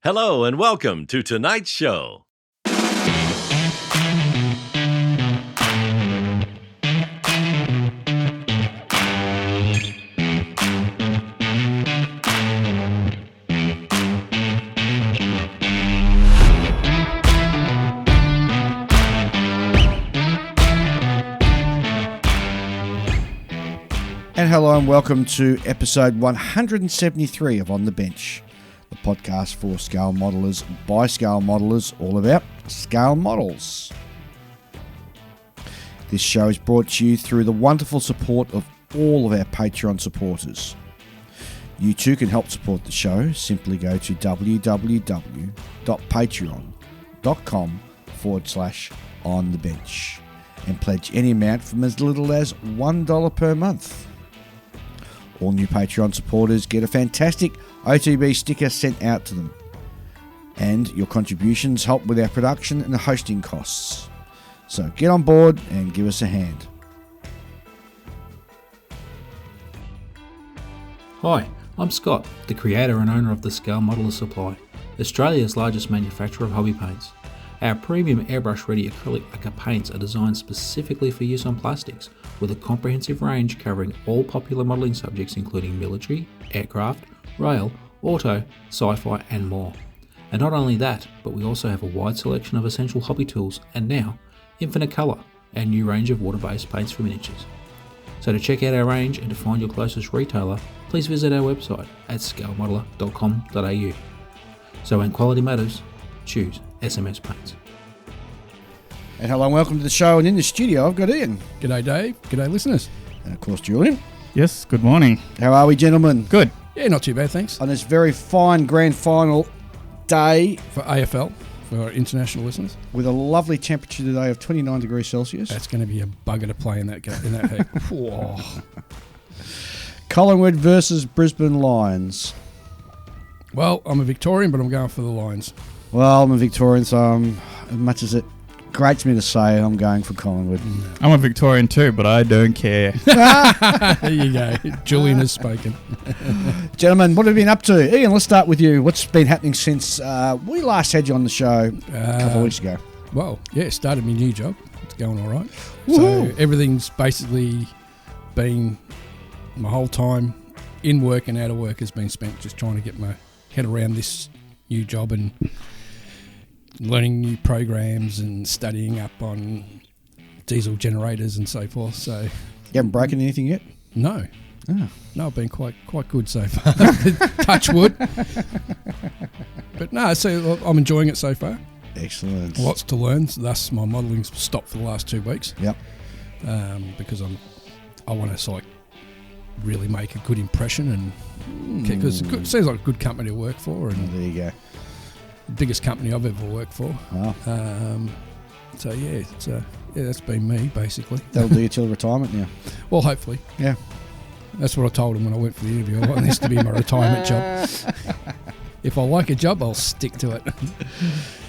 Hello and welcome to tonight's show. And hello and welcome to episode 173 of On the Bench, the podcast for scale modelers by scale modelers, all about scale models. This show is brought to you through the wonderful support of all of our Patreon supporters. You too can help support the show. Simply go to www.patreon.com/onthebench and pledge any amount from as little as $1 per month. All new Patreon supporters get a fantastic OTB sticker sent out to them. And your contributions help with our production and hosting costs. So get on board and give us a hand. Hi, I'm Scott, the creator and owner of the Scale Modeler Supply, Australia's largest manufacturer of hobby paints. Our premium airbrush-ready acrylic lacquer paints are designed specifically for use on plastics, with a comprehensive range covering all popular modelling subjects including military, aircraft, rail, auto, sci-fi and more. And not only that, but we also have a wide selection of essential hobby tools and now, infinite colour, our new range of water-based paints for miniatures. So to check out our range and to find your closest retailer, please visit our website at scalemodeler.com.au. So when quality matters, choose SMS Paints. And hello and welcome to the show. And in the studio, I've got Ian. G'day, Dave. G'day, listeners. And of course, Julian. Yes, good morning. How are we, gentlemen? Good. Yeah, not too bad, thanks. On this very fine grand final day For AFL, for our international listeners, with a lovely temperature today of 29 degrees Celsius. that's going to be a bugger to play in that heat. Whoa. Collingwood versus Brisbane Lions. Well, I'm a Victorian, but I'm going for the Lions. Well, I'm a Victorian, so as much as it grates me to say, I'm going for Collingwood. I'm a Victorian too, but I don't care. There you go. Julian has spoken. Gentlemen, what have you been up to? Ian, let's start with you. What's been happening since we last had you on the show a couple of weeks ago? Well, yeah, started my new job. It's going all right. Woo-hoo. So everything's basically been, my whole time in work and out of work has been spent just trying to get my head around this new job and learning new programs and studying up on diesel generators and so forth. So You haven't broken anything yet? no, Oh. no, I've been quite good so far. Touch wood. But no, so I'm enjoying it so far. Excellent. Lots to learn. Thus, my modelling's stopped for the last 2 weeks. Yep. Because I want to like really make a good impression and because it seems like a good company to work for and There you go. the biggest company I've ever worked for. Wow. So yeah, that's been me basically. That'll do you till retirement now. Well, hopefully. Yeah. That's what I told him when I went for the interview. I want this to be my retirement job. If I like a job, I'll stick to it.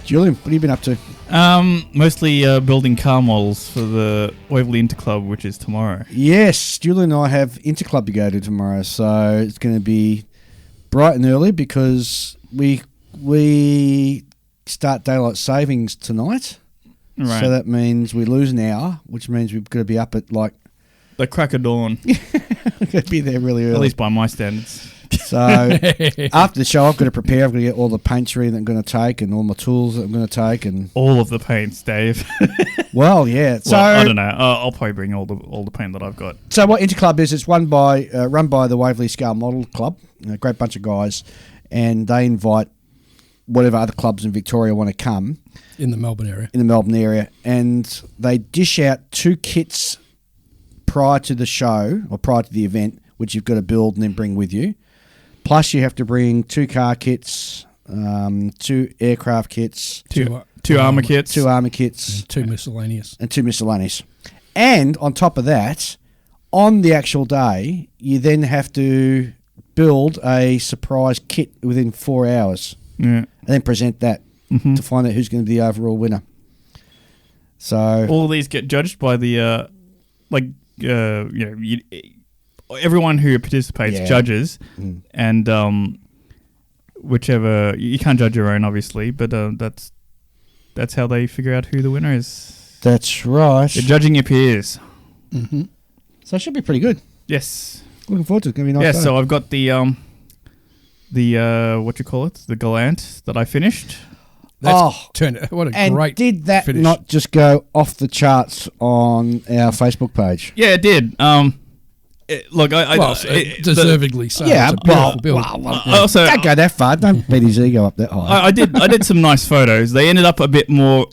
Julian, what have you been up to? Mostly building car models for the Waverley Interclub, which is tomorrow. Yes, Julian and I have Interclub to go to tomorrow, so it's going to be bright and early because we start daylight savings tonight. Right. So that means we lose an hour, which means we've got to be up at like The crack of dawn, we've got to be there really early. at least by my standards. So after the show, I've got to prepare. I've got to get all the paintry that I'm going to take and all my tools that I'm going to take. And All of the paints, Dave. well, yeah. So Well, I don't know. I'll probably bring all the paint that I've got. So what Interclub is, it's run by the Waverley Scale Model Club, a great bunch of guys, and they invite whatever other clubs in Victoria want to come In the Melbourne area. and they dish out 2 kits prior to the show or prior to the event, which you've got to build and then bring with you. Plus, you have to bring 2 car kits, 2 aircraft kits, Two armor kits. 2 armour kits, And 2 miscellaneous. and 2 miscellaneous. And on top of that, on the actual day, you then have to build a surprise kit within 4 hours Yeah. and then present that to find out who's going to be the overall winner. So All of these get judged by the everyone who participates Yeah. judges, and whichever. You can't judge your own, obviously, but that's how they figure out who the winner is. That's right. You're judging your peers. Mm-hmm. So it should be pretty good. Yes. Looking forward to it. It's going to be a nice. Yeah. day. So I've got the what you call it, the Gallant that I finished. What a and great did that finish. not just go off the charts on our Facebook page? Yeah, it did. Look, deservedly so. Yeah, It's a beautiful build. also Don't go that far. Don't beat his ego up that high. I did some nice photos. They ended up a bit more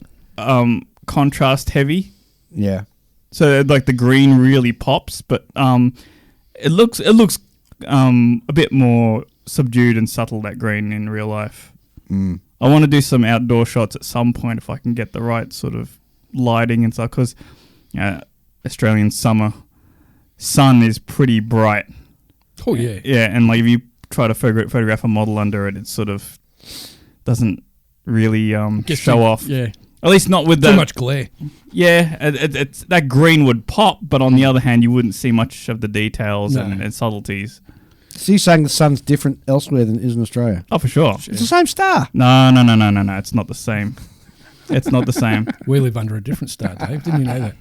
contrast heavy. Yeah. So like the green really pops, but it looks a bit more subdued and subtle, that green in real life. Mm. I want to do some outdoor shots at some point if I can get the right sort of lighting and stuff, because Australian summer sun is pretty bright. Oh, yeah. Yeah, and like if you try to photograph a model under it, it sort of doesn't really show off. Yeah. At least not with Too much glare. Yeah, it's that green would pop, but on the other hand, you wouldn't see much of the details No. and subtleties. So you're saying the sun's different elsewhere than it is in Australia? Oh, for sure. It's the same star. No. It's not the same. It's not the same. We live under a different star, Dave. Didn't you know that?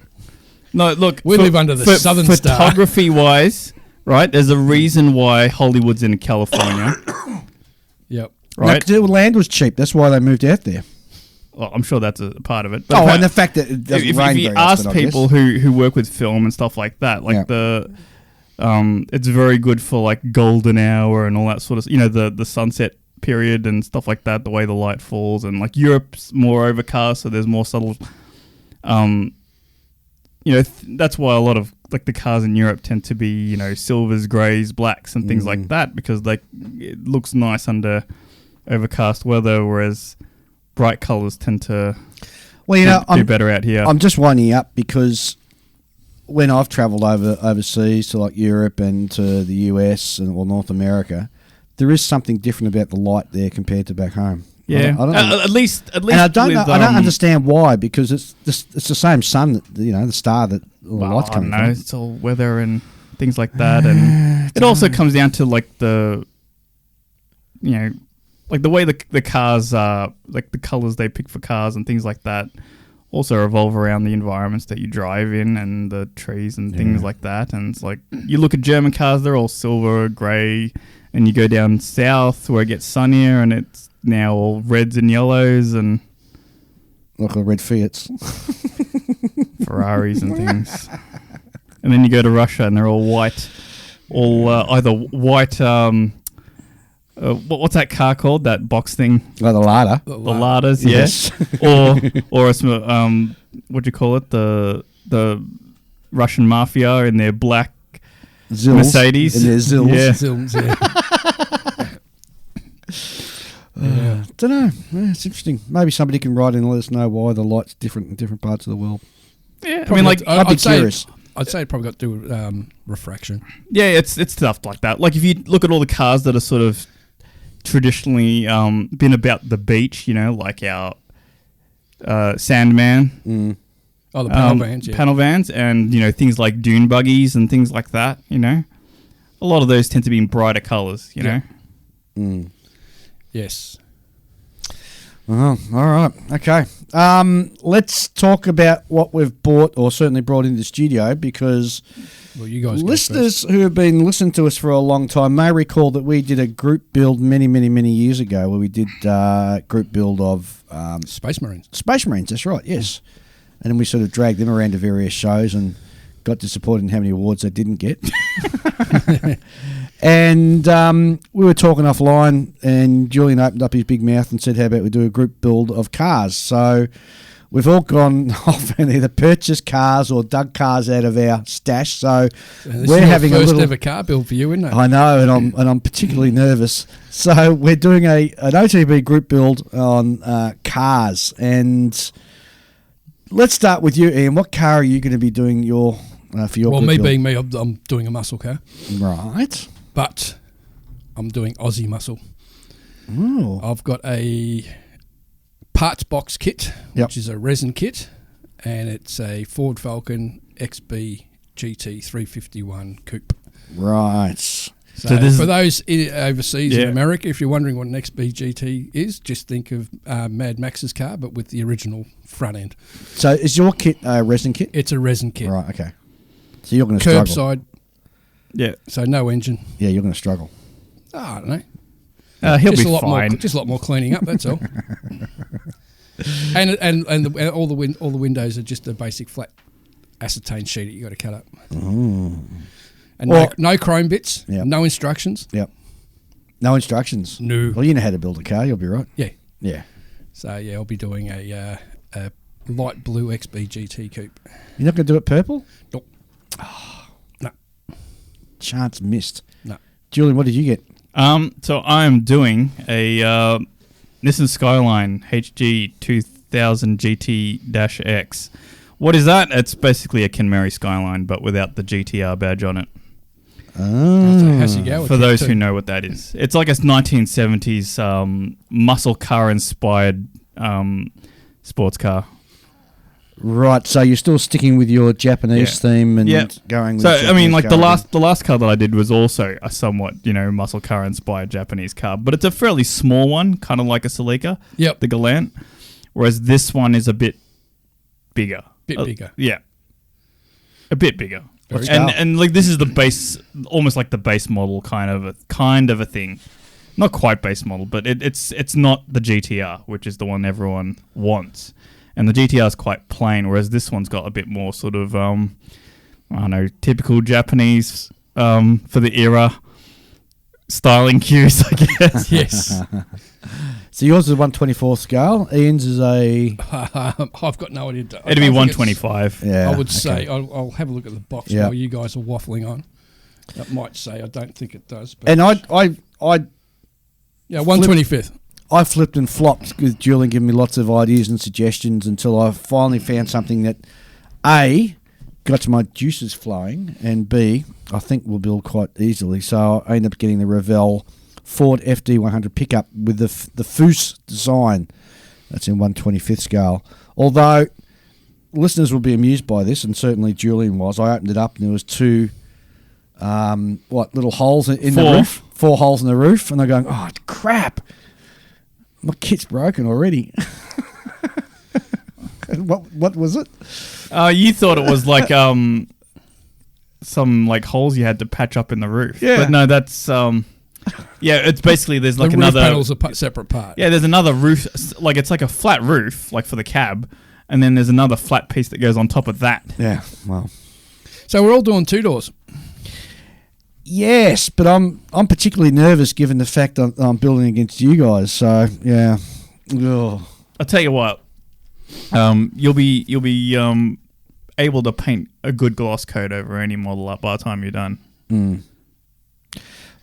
No, look. We live under the southern star. Photography-wise, right, there's a reason why Hollywood's in California. Yep. Right? The land was cheap. That's why they moved out there. Well, I'm sure that's a part of it. And the fact that it doesn't if rain you very ask often, I people guess. who work with film and stuff like that, like Yeah. it's very good for like golden hour and all that sort of, the sunset period and stuff like that, the way the light falls, and like Europe's more overcast, so there's more subtle. That's why a lot of like the cars in Europe tend to be, silvers, greys, blacks, and things like that, because like it looks nice under overcast weather, whereas bright colours tend to do better out here. I'm just winding up because when I've travelled overseas to like Europe and to the US or North America, there is something different about the light there compared to back home. Yeah, I don't at least. And I don't know. I don't understand why, because it's the same sun that the star that all the light's coming from. It's all weather and things like that, and it also comes down to like the way the cars are, like the colors they pick for cars and things like that, also revolve around the environments that you drive in and the trees and things like that. And it's like you look at German cars, they're all silver, grey, and you go down south where it gets sunnier and it's now all reds and yellows and like the red Fiats, Ferraris and things. And then you go to Russia and they're all white, either white. What's that car called? That box thing? like the Lada. The Ladas, Yes. or what do you call it? The Russian mafia in their black Zills. Mercedes. And there's Zills. Yeah. Zilms, yeah. Don't know. Yeah, it's interesting. Maybe somebody can write in and let us know why the light's different in different parts of the world. Yeah, I mean, like, I'd be I'd say curious. it probably got to do with refraction. yeah, it's stuff like that. Like if you look at all the cars that are sort of traditionally been about the beach, like our Sandman. Oh, the panel vans, yeah. Panel vans, and things like dune buggies and things like that. A lot of those tend to be in brighter colours. Yeah. Mm. Yes. Oh, all right. Okay. Let's talk about what we've bought or certainly brought into the studio, because Well, you guys go listeners who have been listening to us for a long time may recall that we did a group build many, many, many years ago where we did group build of first. Space Marines. Space Marines. That's right, yes. And then we sort of dragged them around to various shows and got disappointed in how many awards they didn't get. And we were talking offline, and Julian opened up his big mouth and said, how about we do a group build of cars? So we've all gone off and either purchased cars or dug cars out of our stash. So This we're is having your a first little... ever car build for you, isn't it? I know, and I'm particularly nervous. So we're doing an OTB group build on cars. And let's start with you, Ian. What car are you going to be doing for your Well, group me build? being me, I'm doing a muscle car, Right. but I'm doing Aussie muscle. Oh. I've got a parts box kit, Yep. which is a resin kit, and it's a Ford Falcon XB GT 351 coupe. Right. So, So this for is- those overseas Yeah. in America, if you're wondering what an XBGT is, just think of Mad Max's car, but with the original front end. So is your kit a resin kit? It's a resin kit. Right, okay. So you're going to struggle. Curbside, Yeah. so no engine. Yeah, you're going to struggle. Oh, I don't know. He'll just be a lot fine. More, just a lot more cleaning up. That's all. and all the windows are just a basic flat acetane sheet that you got to cut up. And Well- no chrome bits. Yeah. No instructions. Yep. No instructions. No. Well, you know how to build a car. You'll be right. Yeah. Yeah. So yeah, I'll be doing a light blue XBGT coupe. You're not going to do it purple? Nope. No. Chance missed. No. Julian, what did you get? So I am doing a Nissan Skyline HG 2000 GT-X. What is that? It's basically a Kenmare Skyline, but without the GTR badge on it. How's he go? For those who know what that is, it's like a 1970s muscle car inspired sports car. Right, so you're still sticking with your Japanese theme and going with So I mean, Japanese like car. the last car that I did was also a somewhat muscle car inspired Japanese car, but it's a fairly small one, kind of like a Celica, Yep. the Galant, whereas this one is a bit bigger. Bit bigger. Yeah, a bit bigger. Very And cool. and like this is the base, almost like the base model kind of a thing. Not quite base model, but it's not the GTR, which is the one everyone wants. And the GTR is quite plain, whereas this one's got a bit more sort of, I don't know, typical Japanese for the era styling cues, I guess. Yes. So yours is a 124 scale. Ian's is a... I've got no idea. It'd be 125. Yeah, I would okay. say I'll have a look at the box Yeah. while you guys are waffling on. That might say I don't think it does. But And I 125th. I flipped and flopped with Julian giving me lots of ideas and suggestions until I finally found something that A, got my juices flowing, and B, I think will build quite easily. So I ended up getting the Revell Ford FD100 pickup with the Foose design. That's in 125th scale. Although listeners will be amused by this, and certainly Julian was. I opened it up and there was two little holes in the roof. 4 holes in the roof, and they're going, oh crap, my kit's broken already. What was it? You thought it was like some like holes you had to patch up in the roof. Yeah. But no, that's it's basically there's like the another roof panel's a separate part. Yeah, there's another roof, like it's like a flat roof, like for the cab, and then there's another flat piece that goes on top of that. Yeah, well, So we're all doing 2 doors. yes, but I'm particularly nervous given the fact I'm building against you guys. So yeah, ugh. I'll tell you what, you'll be able to paint a good gloss coat over any model up by the time you're done.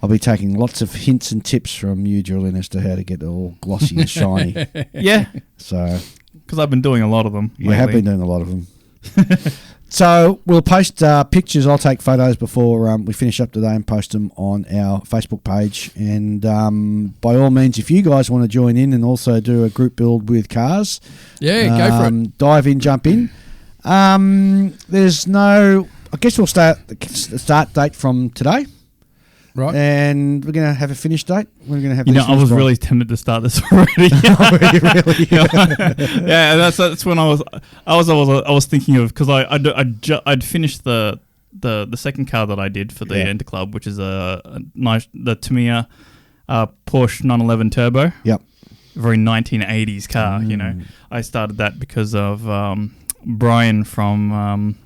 I'll be taking lots of hints and tips from you, Julian, as to how to get it all glossy and shiny. Yeah, So because I've been doing a lot of them. you have lately. been doing a lot of them. So we'll post pictures. I'll take photos before we finish up today and post them on our Facebook page. And by all means, if you guys want to join in and also do a group build with cars, Yeah, go for it. dive in, jump in. There's no... I guess we'll start the start date from today. Right. And we're going to have a finish date. We're going to have. You know, these I was finished by- really tempted to start this already. really. Yeah, that's when I was thinking of, because I'd finished the second car that I did for the Enter Club, which is the Tamiya Porsche 911 Turbo. Yep. Very 1980s car. You know, I started that because of Brian from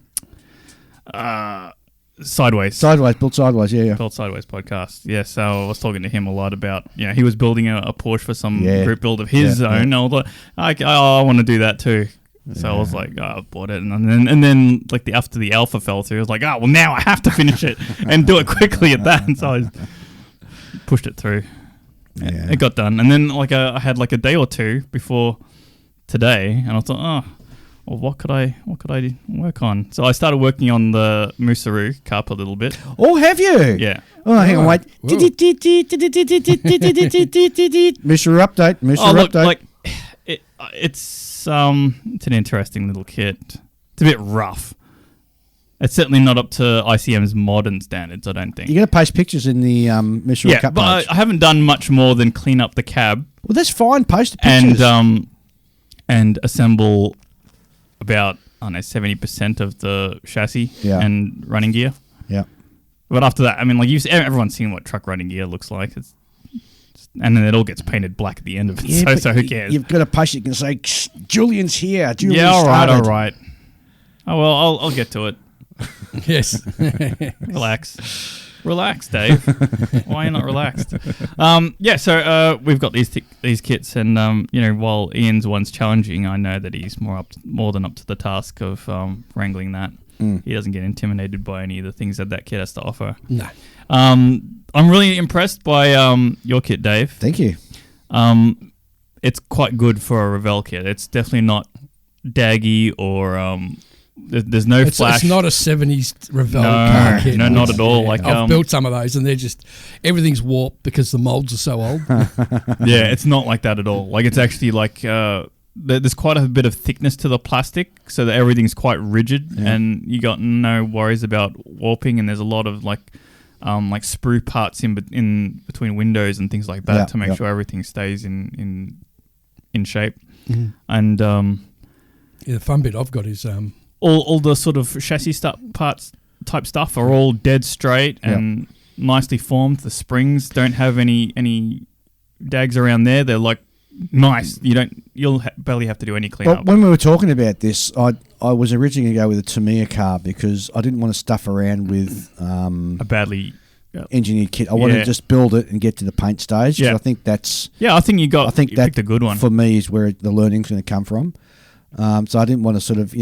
Sideways. Built sideways. Yeah. Built Sideways podcast. Yeah, so I was talking to him a lot about, he was building a Porsche for some group build of his own. And I was like, I want to do that too. So I was like, I bought it. And then like after the alpha fell through, I was like, well, now I have to finish it and do it quickly at that. And so I pushed it through. Yeah. It got done. And then like I had like a day or two before today, and I thought, well, what could I work on? So I started working on the Musaru Cup a little bit. Oh, have you? Yeah. Oh, hang on, wait. Whoa. Mr. Update. Mr. Look, Update. like it's an interesting little kit. It's a bit rough. It's certainly not up to ICM's modern standards, I don't think. You're going to post pictures in the Mr. Yeah, Cup but page. I haven't done much more than clean up the cab Well, that's fine. Post the pictures. and assemble about, 70% of the chassis and running gear. Yeah. But after that, I mean, like everyone's seen what truck running gear looks like. And then it all gets painted black at the end of it. So who cares? You've got to post it and say, Julian's here. Julian all started. right. Oh, well, I'll get to it. Yes. Relax, Dave. Why are you not relaxed? So we've got these kits, and while Ian's one's challenging, I know that he's more than up to the task of wrangling that. He doesn't get intimidated by any of the things that kit has to offer. No. I'm really impressed by your kit, Dave. Thank you. It's quite good for a Revell kit. It's definitely not daggy or there's no flash. It's not a 70s Revell car kit. No, not at all. Like I've built some of those, and they're just everything's warped because the molds are so old. Yeah, it's not like that at all. Like it's actually like there's quite a bit of thickness to the plastic, so that everything's quite rigid, and you got no worries about warping. And there's a lot of like sprue parts in between windows and things like that to make sure everything stays in shape. Mm-hmm. And the fun bit I've got is all the sort of chassis parts type stuff are all dead straight and nicely formed. The springs don't have any dags around there. They're like nice. You'll barely have to do any cleanup. But when we were talking about this, I was originally going to go with a Tamiya car because I didn't want to stuff around with a badly engineered kit. I wanted to just build it and get to the paint stage. Yeah. I think that's. Yeah, I think you picked a good one. For me, is where the learning's going to come from. So I didn't want to sort of,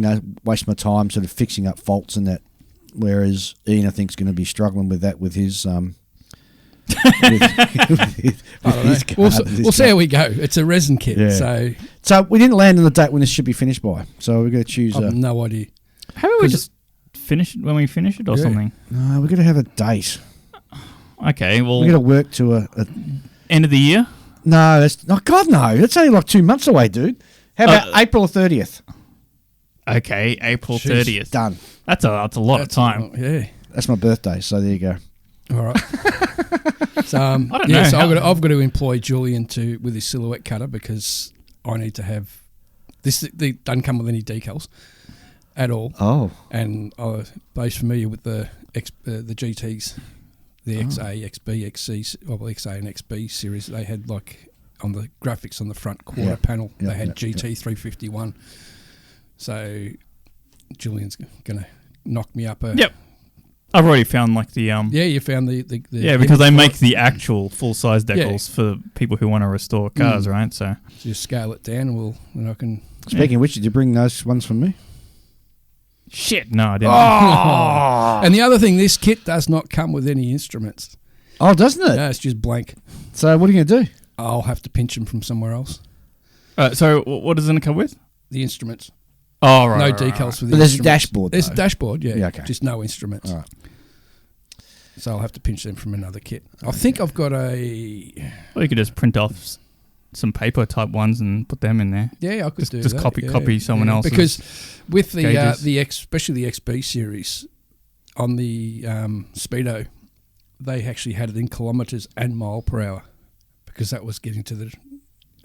waste my time sort of fixing up faults and that. Whereas Ian, I think, is going to be struggling with that with his. We'll see how we go. It's a resin kit, so we didn't land on the date when this should be finished by. So we're going to choose. I have no idea. How about we just finish it when we finish it or something? No, we're going to have a date. Okay, well, we're going to work to a end of the year. No, God no. That's only like 2 months away, dude. How about April 30th? Okay, April 30th. Done. That's a lot of time. That's my birthday, so there you go. All right. So I don't know. So I've got to employ Julian with his silhouette cutter because I need to have this. They don't come with any decals at all. Oh. And I'm very familiar with the GTs, the XA, XB, XC, XA and XB series. They had like on the graphics on the front quarter panel, they had GT 351. So Julian's going to knock me up. Yep. I've already found like the you found the because they make the actual full size decals for people who want to restore cars, right? So just scale it down, and I can. Speaking of which, did you bring those ones from me? Shit, no, I didn't. Oh! And the other thing, this kit does not come with any instruments. Oh, doesn't it? No, it's just blank. So what are you going to do? I'll have to pinch them from somewhere else. So what does it come with? The instruments. Oh, right. No right, decals right. for the but instruments. there's a dashboard. There's a dashboard, okay. Just no instruments. All right. So I'll have to pinch them from another kit. I think I've got a... Well, you could just print off some paper type ones and put them in there. Yeah, I could do just that. copy someone else's. Because with the gauges. especially the XB series, on the Speedo, they actually had it in kilometres and mile per hour because that was getting to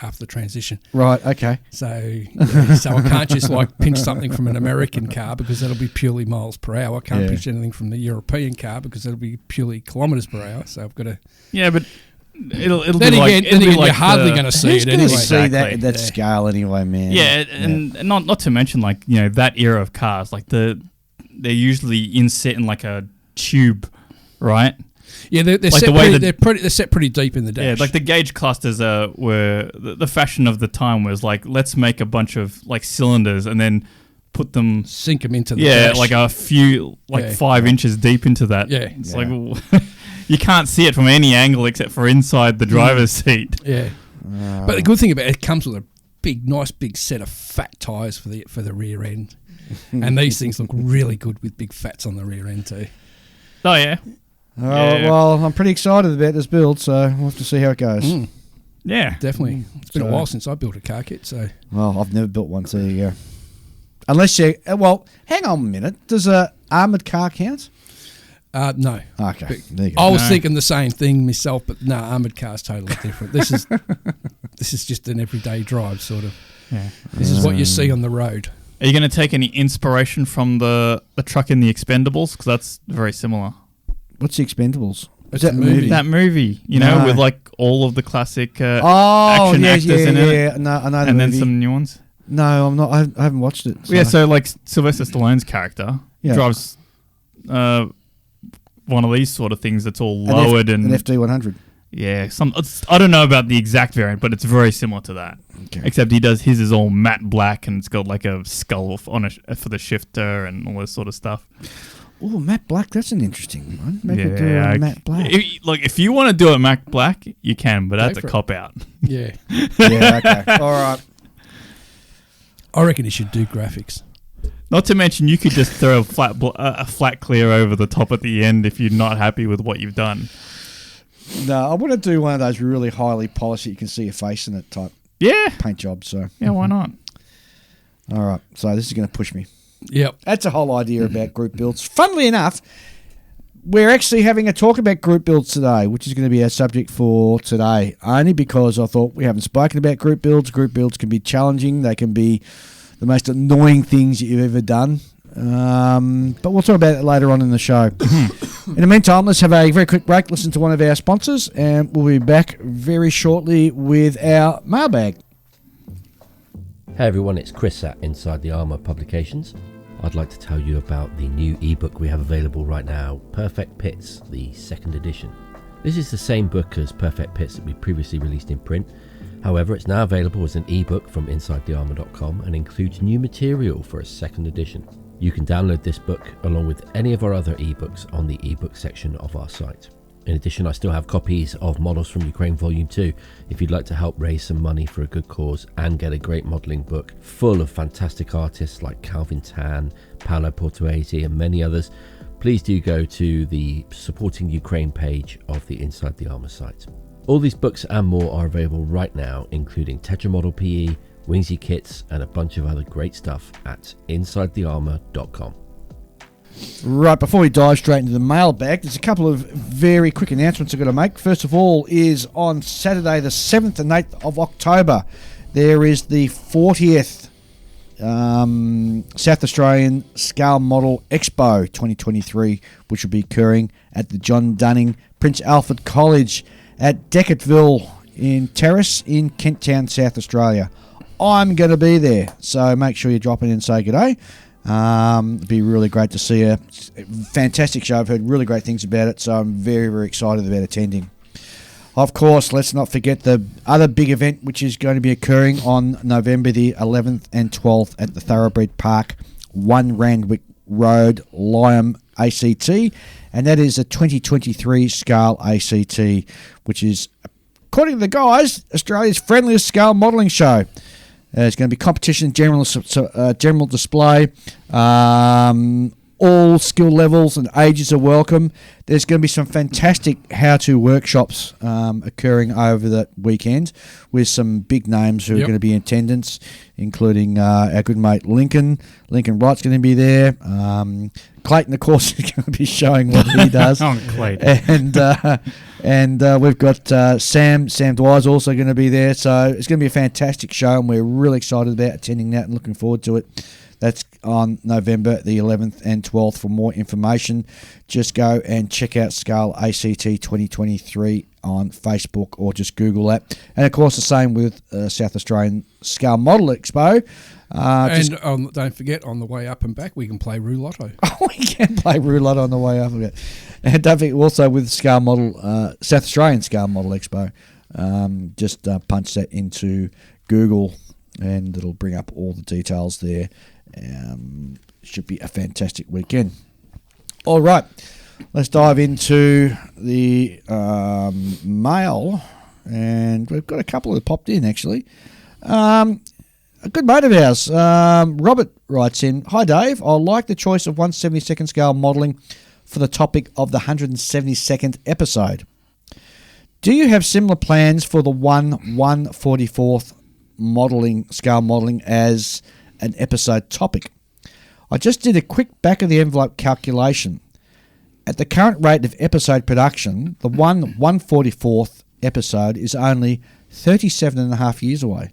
after the transition. Right, okay. So I can't just like pinch something from an American car because that'll be purely miles per hour. I can't pinch anything from the European car because that'll be purely kilometres per hour. So I've got to... Yeah, but it'll then be again, like... you're hardly going to see it anyway. See that at that scale anyway, man. Yeah, and not to mention like, that era of cars, like they're usually inset in like a tube, right? Yeah, they're like set pretty deep in the dash. Yeah, like the gauge clusters were the fashion of the time was like, let's make a bunch of like cylinders and then put them, sink them into the dash. like a few 5 inches deep into that. Yeah, it's like you can't see it from any angle except for inside the driver's seat. Yeah, but the good thing about it comes with a nice big set of fat tires for the rear end, and these things look really good with big fats on the rear end too. Oh yeah. Oh, well, I'm pretty excited about this build, so we'll have to see how it goes. Yeah. Definitely. It's been a while since I built a car kit, so... Well, I've never built one, so there you go. Unless you... Well, hang on a minute. Does a armoured car count? No. Okay, there you go. I was thinking the same thing myself, but no, armoured car's totally different. This is just an everyday drive, sort of. Yeah. This is what you see on the road. Are you going to take any inspiration from the truck in The Expendables? Because that's very similar. What's The Expendables? Is It's a movie. That movie, No. with like all of the classic Oh, action yeah, actors in it. No, I know the And then movie. some new ones. No, I'm not. I haven't watched it. Yeah, so like Sylvester Stallone's character drives one of these sort of things that's all lowered an and FD100. yeah, I don't know about the exact variant, but it's very similar to that. Okay. Except his is all matte black and it's got like a skull on for the shifter and all this sort of stuff. Oh, matte black. That's an interesting one. Maybe do Yeah, matte black. If you want to do it matte black, you can, but that's Go a for it. cop out. Yeah. Yeah. Okay. All right. I reckon he should do graphics. Not to mention, you could just throw a flat clear over the top at the end if you're not happy with what you've done. No, I want to do one of those really highly polished that you can see your face in it type Yeah, paint job. So yeah, why not? all right. So this is going to push me. Yep. That's a whole idea about group builds. Funnily enough, we're actually having a talk about group builds today, which is going to be our subject for today, only because I thought we haven't spoken about group builds. Group builds can be challenging. They can be the most annoying things that you've ever done. But we'll talk about it later on in the show. In the meantime, let's have a very quick break, listen to one of our sponsors, and we'll be back very shortly with our mailbag. Hey everyone, it's Chris at Inside the Armour Publications. I'd like to tell you about the new ebook we have available right now, Perfect Pits, the second edition. This is the same book as Perfect Pits that we previously released in print. However, it's now available as an ebook from InsideTheArmour.com and includes new material for a second edition. You can download this book along with any of our other ebooks on the ebook section of our site. In addition, I still have copies of Models from Ukraine Volume 2 if you'd like to help raise some money for a good cause and get a great modelling book full of fantastic artists like Calvin Tan, Paolo Portuese and many others. Please do go to the Supporting Ukraine page of the Inside the Armour site. All these books and more are available right now, including Tetramodel PE, Wingsy kits and a bunch of other great stuff at InsideTheArmour.com. Right, before we dive straight into the mailbag, there's a couple of very quick announcements I've got to make. First of all is on Saturday the 7th and 8th of October, there is the 40th South Australian Scale Model Expo 2023, which will be occurring at the John Dunning Prince Alfred College at Decketville in Terrace in Kent Town, South Australia. I'm going to be there, so make sure you drop in and say good day. It'd be really great to see a fantastic show. I've heard really great things about it, so I'm very, very excited about attending. Of course, let's not forget the other big event, which is going to be occurring on November the 11th and 12th at the Thoroughbred Park, 1 Randwick Road, Lyam, ACT, and that is a 2023 Scale ACT, which is, according to the guys, Australia's friendliest scale modelling show. There's going to be competition, general display. All skill levels and ages are welcome. There's going to be some fantastic how-to workshops occurring over that weekend with some big names who are going to be in attendance, including our good mate Lincoln. Lincoln Wright's going to be there. Clayton, of course, is going to be showing what he does. Clayton. And we've got Sam Dwyer's also going to be there. So it's going to be a fantastic show, and we're really excited about attending that and looking forward to it. That's on November the 11th and 12th. For more information, just go and check out Scale ACT 2023 on Facebook or just Google that. And, of course, the same with South Australian Scale Model Expo. Don't forget, on the way up and back, we can play Roulotto. We can play roulette on the way up. And don't forget, also with Scale Model, South Australian Scale Model Expo, just punch that into Google and it'll bring up all the details there. Should be a fantastic weekend. All right, let's dive into the mail, and we've got a couple that popped in actually. A good mate of ours, Robert, writes in, "Hi Dave, I like the choice of 1/72nd scale modelling for the topic of the 172nd episode. Do you have similar plans for the 1/144th scale modelling as an episode topic? I just did a quick back-of-the-envelope calculation. At the current rate of episode production, the 144th episode is only 37 and a half years away.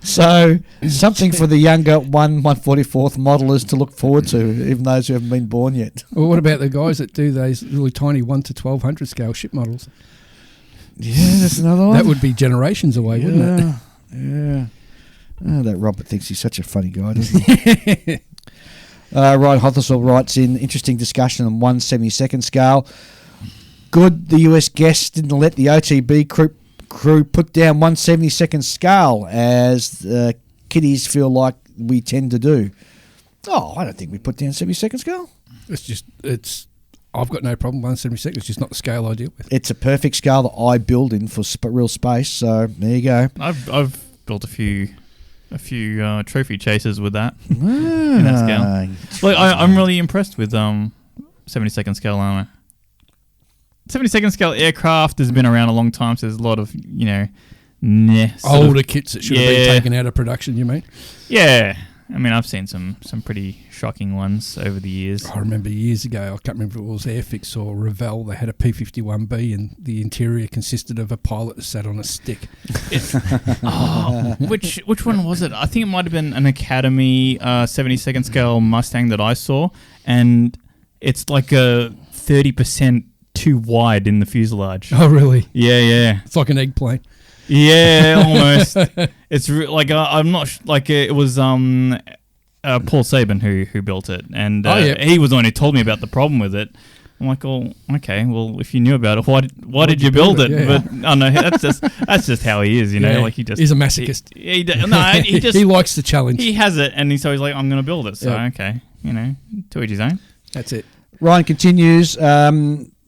So, something for the younger 144th modelers to look forward to, even those who haven't been born yet. Well, what about the guys that do those really tiny 1 to 1200 scale ship models? Yeah, that's another one. That would be generations away, wouldn't it? Yeah. Oh, that Robert thinks he's such a funny guy, doesn't he? Ryan Hothersall writes in, interesting discussion on 1/72nd scale. Good the US guests didn't let the OTB crew put down 1/72nd scale, as kiddies feel like we tend to do. Oh, I don't think we put down 72nd scale. I've got no problem 1/72. It's just not the scale I deal with. It's a perfect scale that I build in for real space, so there you go. I've built a few trophy chasers with that in that scale. Like, I'm really impressed with 72nd scale armor. 72nd scale aircraft has been around a long time, so there's a lot of older kits that should have been taken out of production. You mean? Yeah. I mean, I've seen some pretty shocking ones over the years. I remember years ago, I can't remember if it was Airfix or Revell, they had a P-51B and the interior consisted of a pilot that sat on a stick. Which one was it? I think it might have been an Academy 72nd scale Mustang that I saw, and it's like a 30% too wide in the fuselage. Oh, really? Yeah. It's like an eggplane. Yeah, almost. It's like I'm not it was Paul Sabin who built it, and he was the one who told me about the problem with it. I'm like, oh, okay. Well, if you knew about it, why did you build it? Yeah. But no, that's just how he is, you know. Yeah. Like he's a masochist. He just he likes the challenge. He has it, and so he's like, I'm going to build it. So okay, to each his own. That's it. Ryan continues.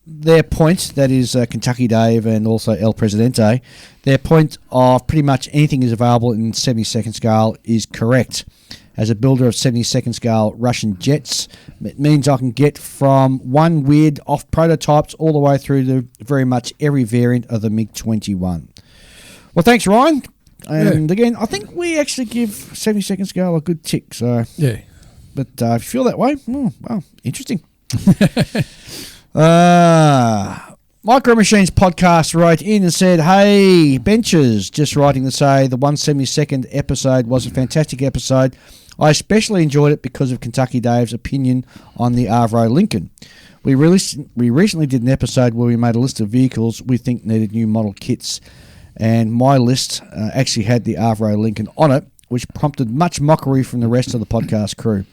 Their point, that is Kentucky Dave and also El Presidente, their point of pretty much anything is available in 72nd scale is correct. As a builder of 72nd scale Russian jets, it means I can get from one weird off prototypes all the way through to very much every variant of the MiG-21. Well, thanks, Ryan. And again, I think we actually give 72nd scale a good tick. So yeah. But if you feel that way, well, interesting. Micro Machines podcast wrote in and said, hey, benches, just writing to say the 172nd episode was a fantastic episode. I especially enjoyed it because of Kentucky Dave's opinion on the Avro Lincoln. We recently did an episode where we made a list of vehicles we think needed new model kits, and my list actually had the Avro Lincoln on it, which prompted much mockery from the rest of the podcast crew.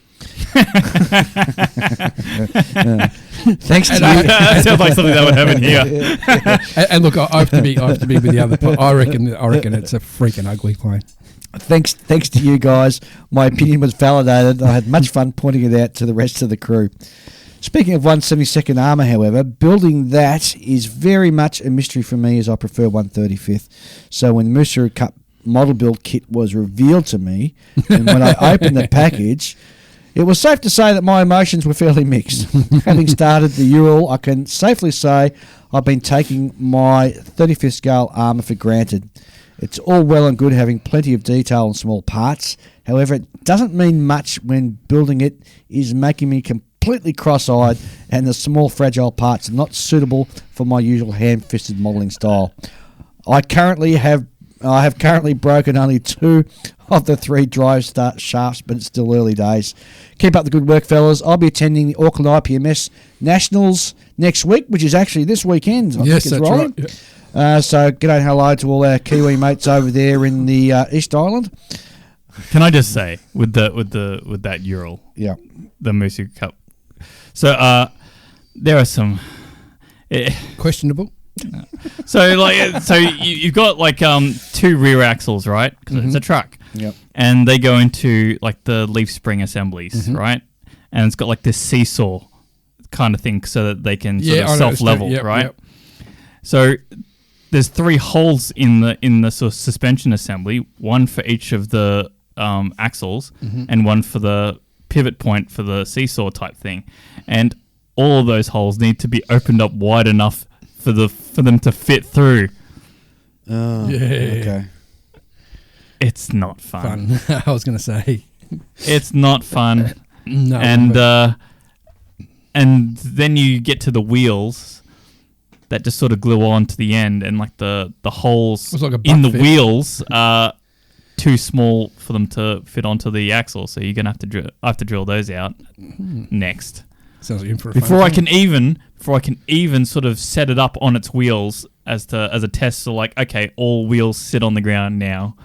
Thanks to you. That sounds like something that would happen here. And look, I have to be with the other. I reckon it's a freaking ugly plane. Thanks to you guys. My opinion was validated. I had much fun pointing it out to the rest of the crew. Speaking of 172nd armour, however, building that is very much a mystery for me, as I prefer 135th. So when the Moosehead Cup model build kit was revealed to me, and when I opened the package, it was safe to say that my emotions were fairly mixed. Having started the Ural, I can safely say I've been taking my 35th scale armour for granted. It's all well and good having plenty of detail on small parts. However, it doesn't mean much when building it is making me completely cross-eyed and the small fragile parts are not suitable for my usual ham-fisted modelling style. I have currently broken only 2 of the 3 drive start shafts, but it's still early days. Keep up the good work, fellas. I'll be attending the Auckland IPMS Nationals next week, which is actually this weekend. Yes, that's right. Yep. So g'day and hello to all our Kiwi mates over there in the East Island. Can I just say with that Ural, yeah, the Moosehead Cup. So there are some questionable. So you've got like 2 rear axles, right? Because it's a truck. Yep. And they go into like the leaf spring assemblies, right? And it's got like this seesaw kind of thing so that they can sort of self-level, right? Yep. So there's 3 holes in the sort of suspension assembly, one for each of the axles and one for the pivot point for the seesaw type thing. And all of those holes need to be opened up wide enough for them to fit through. Oh, yeah. Okay. It's not fun. I was going to say. It's not fun. No. And then you get to the wheels that just sort of glue on to the end, and like the holes like in the wheels are too small for them to fit onto the axle, so you're gonna have to drill those out next. Sounds like in for a Before fun I can even sort of set it up on its wheels as a test. So like, okay, all wheels sit on the ground now.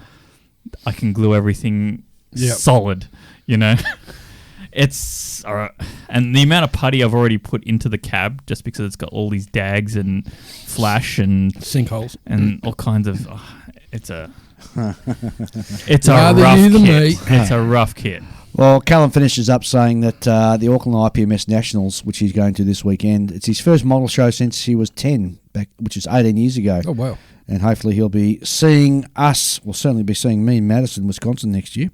I can glue everything solid, you know. It's all right. And the amount of putty I've already put into the cab, just because it's got all these dags and flash and sinkholes and all kinds of. It's a rough kit. It's a rough kit. Well, Callum finishes up saying that the Auckland IPMS Nationals, which he's going to this weekend, it's his first model show since he was 10, which is 18 years ago. Oh, wow. And hopefully he'll be seeing us, will certainly be seeing me in Madison, Wisconsin next year.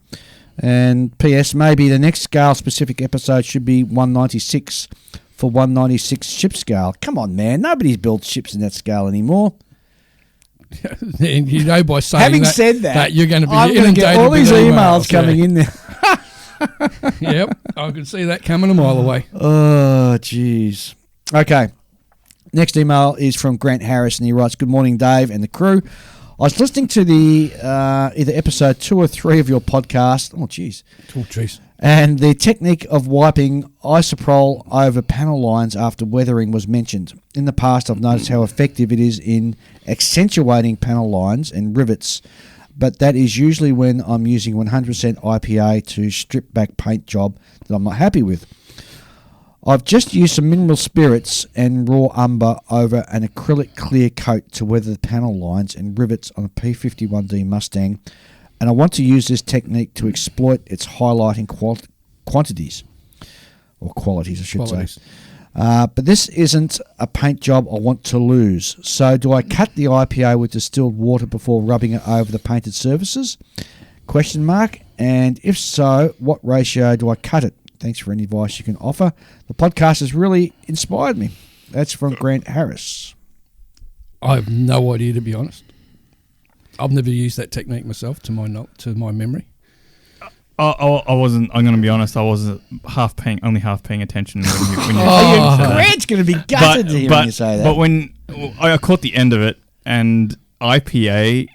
And P.S. maybe the next scale-specific episode should be 196 for 196 ship scale. Come on, man. Nobody's built ships in that scale anymore. And you know, by saying Having said that, you're going to be I'm going to get all these emails coming in there. Yep, I could see that coming a mile away. Oh, jeez. Okay. Next email is from Grant Harris, and he writes, "Good morning, Dave and the crew. I was listening to the either episode 2 or 3 of your podcast. Oh, jeez. Oh, jeez. And the technique of wiping isopropyl over panel lines after weathering was mentioned. In the past, I've noticed how effective it is in accentuating panel lines and rivets, but that is usually when I'm using 100% IPA to strip back paint job that I'm not happy with. I've just used some mineral spirits and raw umber over an acrylic clear coat to weather the panel lines and rivets on a P51D Mustang, and I want to use this technique to exploit its highlighting quantities, or qualities, I should say. But this isn't a paint job I want to lose. So do I cut the IPA with distilled water before rubbing it over the painted surfaces? ? And if so, what ratio do I cut it? Thanks for any advice you can offer. The podcast has really inspired me." That's from Grant Harris. I have no idea, to be honest. I've never used that technique myself, to my memory. I wasn't. I'm going to be honest. I wasn't only half paying attention when you Grant's going to be gutted to hear when you say that. But when I caught the end of it, and IPA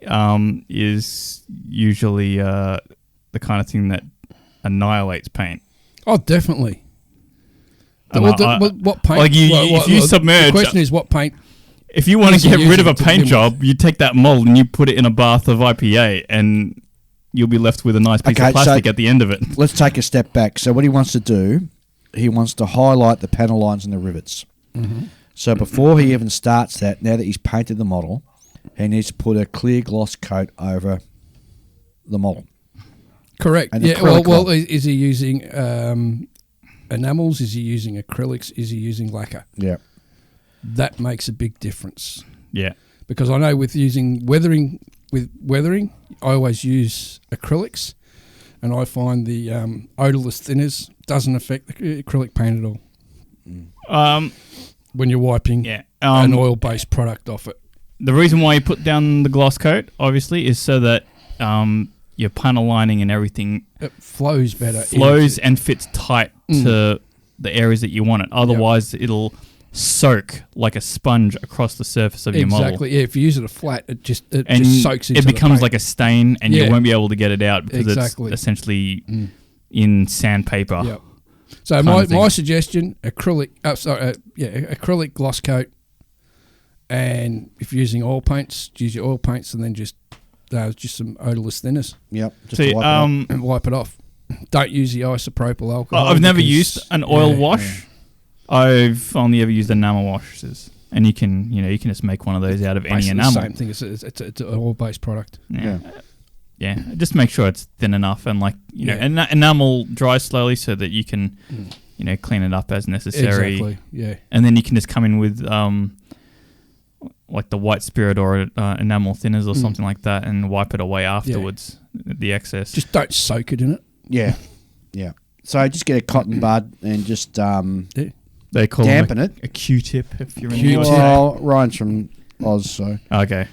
is usually the kind of thing that annihilates paint. Oh, definitely. What paint? Like if you submerge. The question is, what paint? If you want to get rid of a paint job, you take that mold and you put it in a bath of IPA, and you'll be left with a nice piece of plastic at the end of it. Let's take a step back. So what he wants to do, he wants to highlight the panel lines and the rivets. Mm-hmm. So before he even starts that, now that he's painted the model, he needs to put a clear gloss coat over the model. Correct. And yeah. Well, is he using enamels? Is he using acrylics? Is he using lacquer? Yeah. That makes a big difference. Yeah. Because I know with weathering, I always use acrylics, and I find the odorless thinners doesn't affect the acrylic paint at all. When you're wiping an oil-based product off it. The reason why you put down the gloss coat, obviously, is so that your panel lining and everything it flows better. And fits tight to the areas that you want it. Otherwise, it'll soak like a sponge across the surface of your model. Exactly. Yeah. If you use it flat, it just soaks into it becomes the paint. like a stain, and you won't be able to get it out because it's essentially in sandpaper. Yep. So my suggestion: acrylic gloss coat, and if you're using oil paints, use your oil paints, and then just some odorless thinners. Yep. Just wipe it off. Don't use the isopropyl alcohol. I've never used an oil wash. I've only ever used enamel washes, and you can just make one of those out of any enamel. The same thing. It's an oil-based product. Yeah. Just make sure it's thin enough, and enamel dries slowly so that you can clean it up as necessary. Exactly. Yeah. And then you can just come in with like the white spirit or enamel thinners or something like that, and wipe it away afterwards. The excess. Just don't soak it in it. Yeah. Yeah. So just get a cotton bud and just they call dampen it it. A Q-tip if you're in Q-tip. Well, Ryan's from Oz, so okay.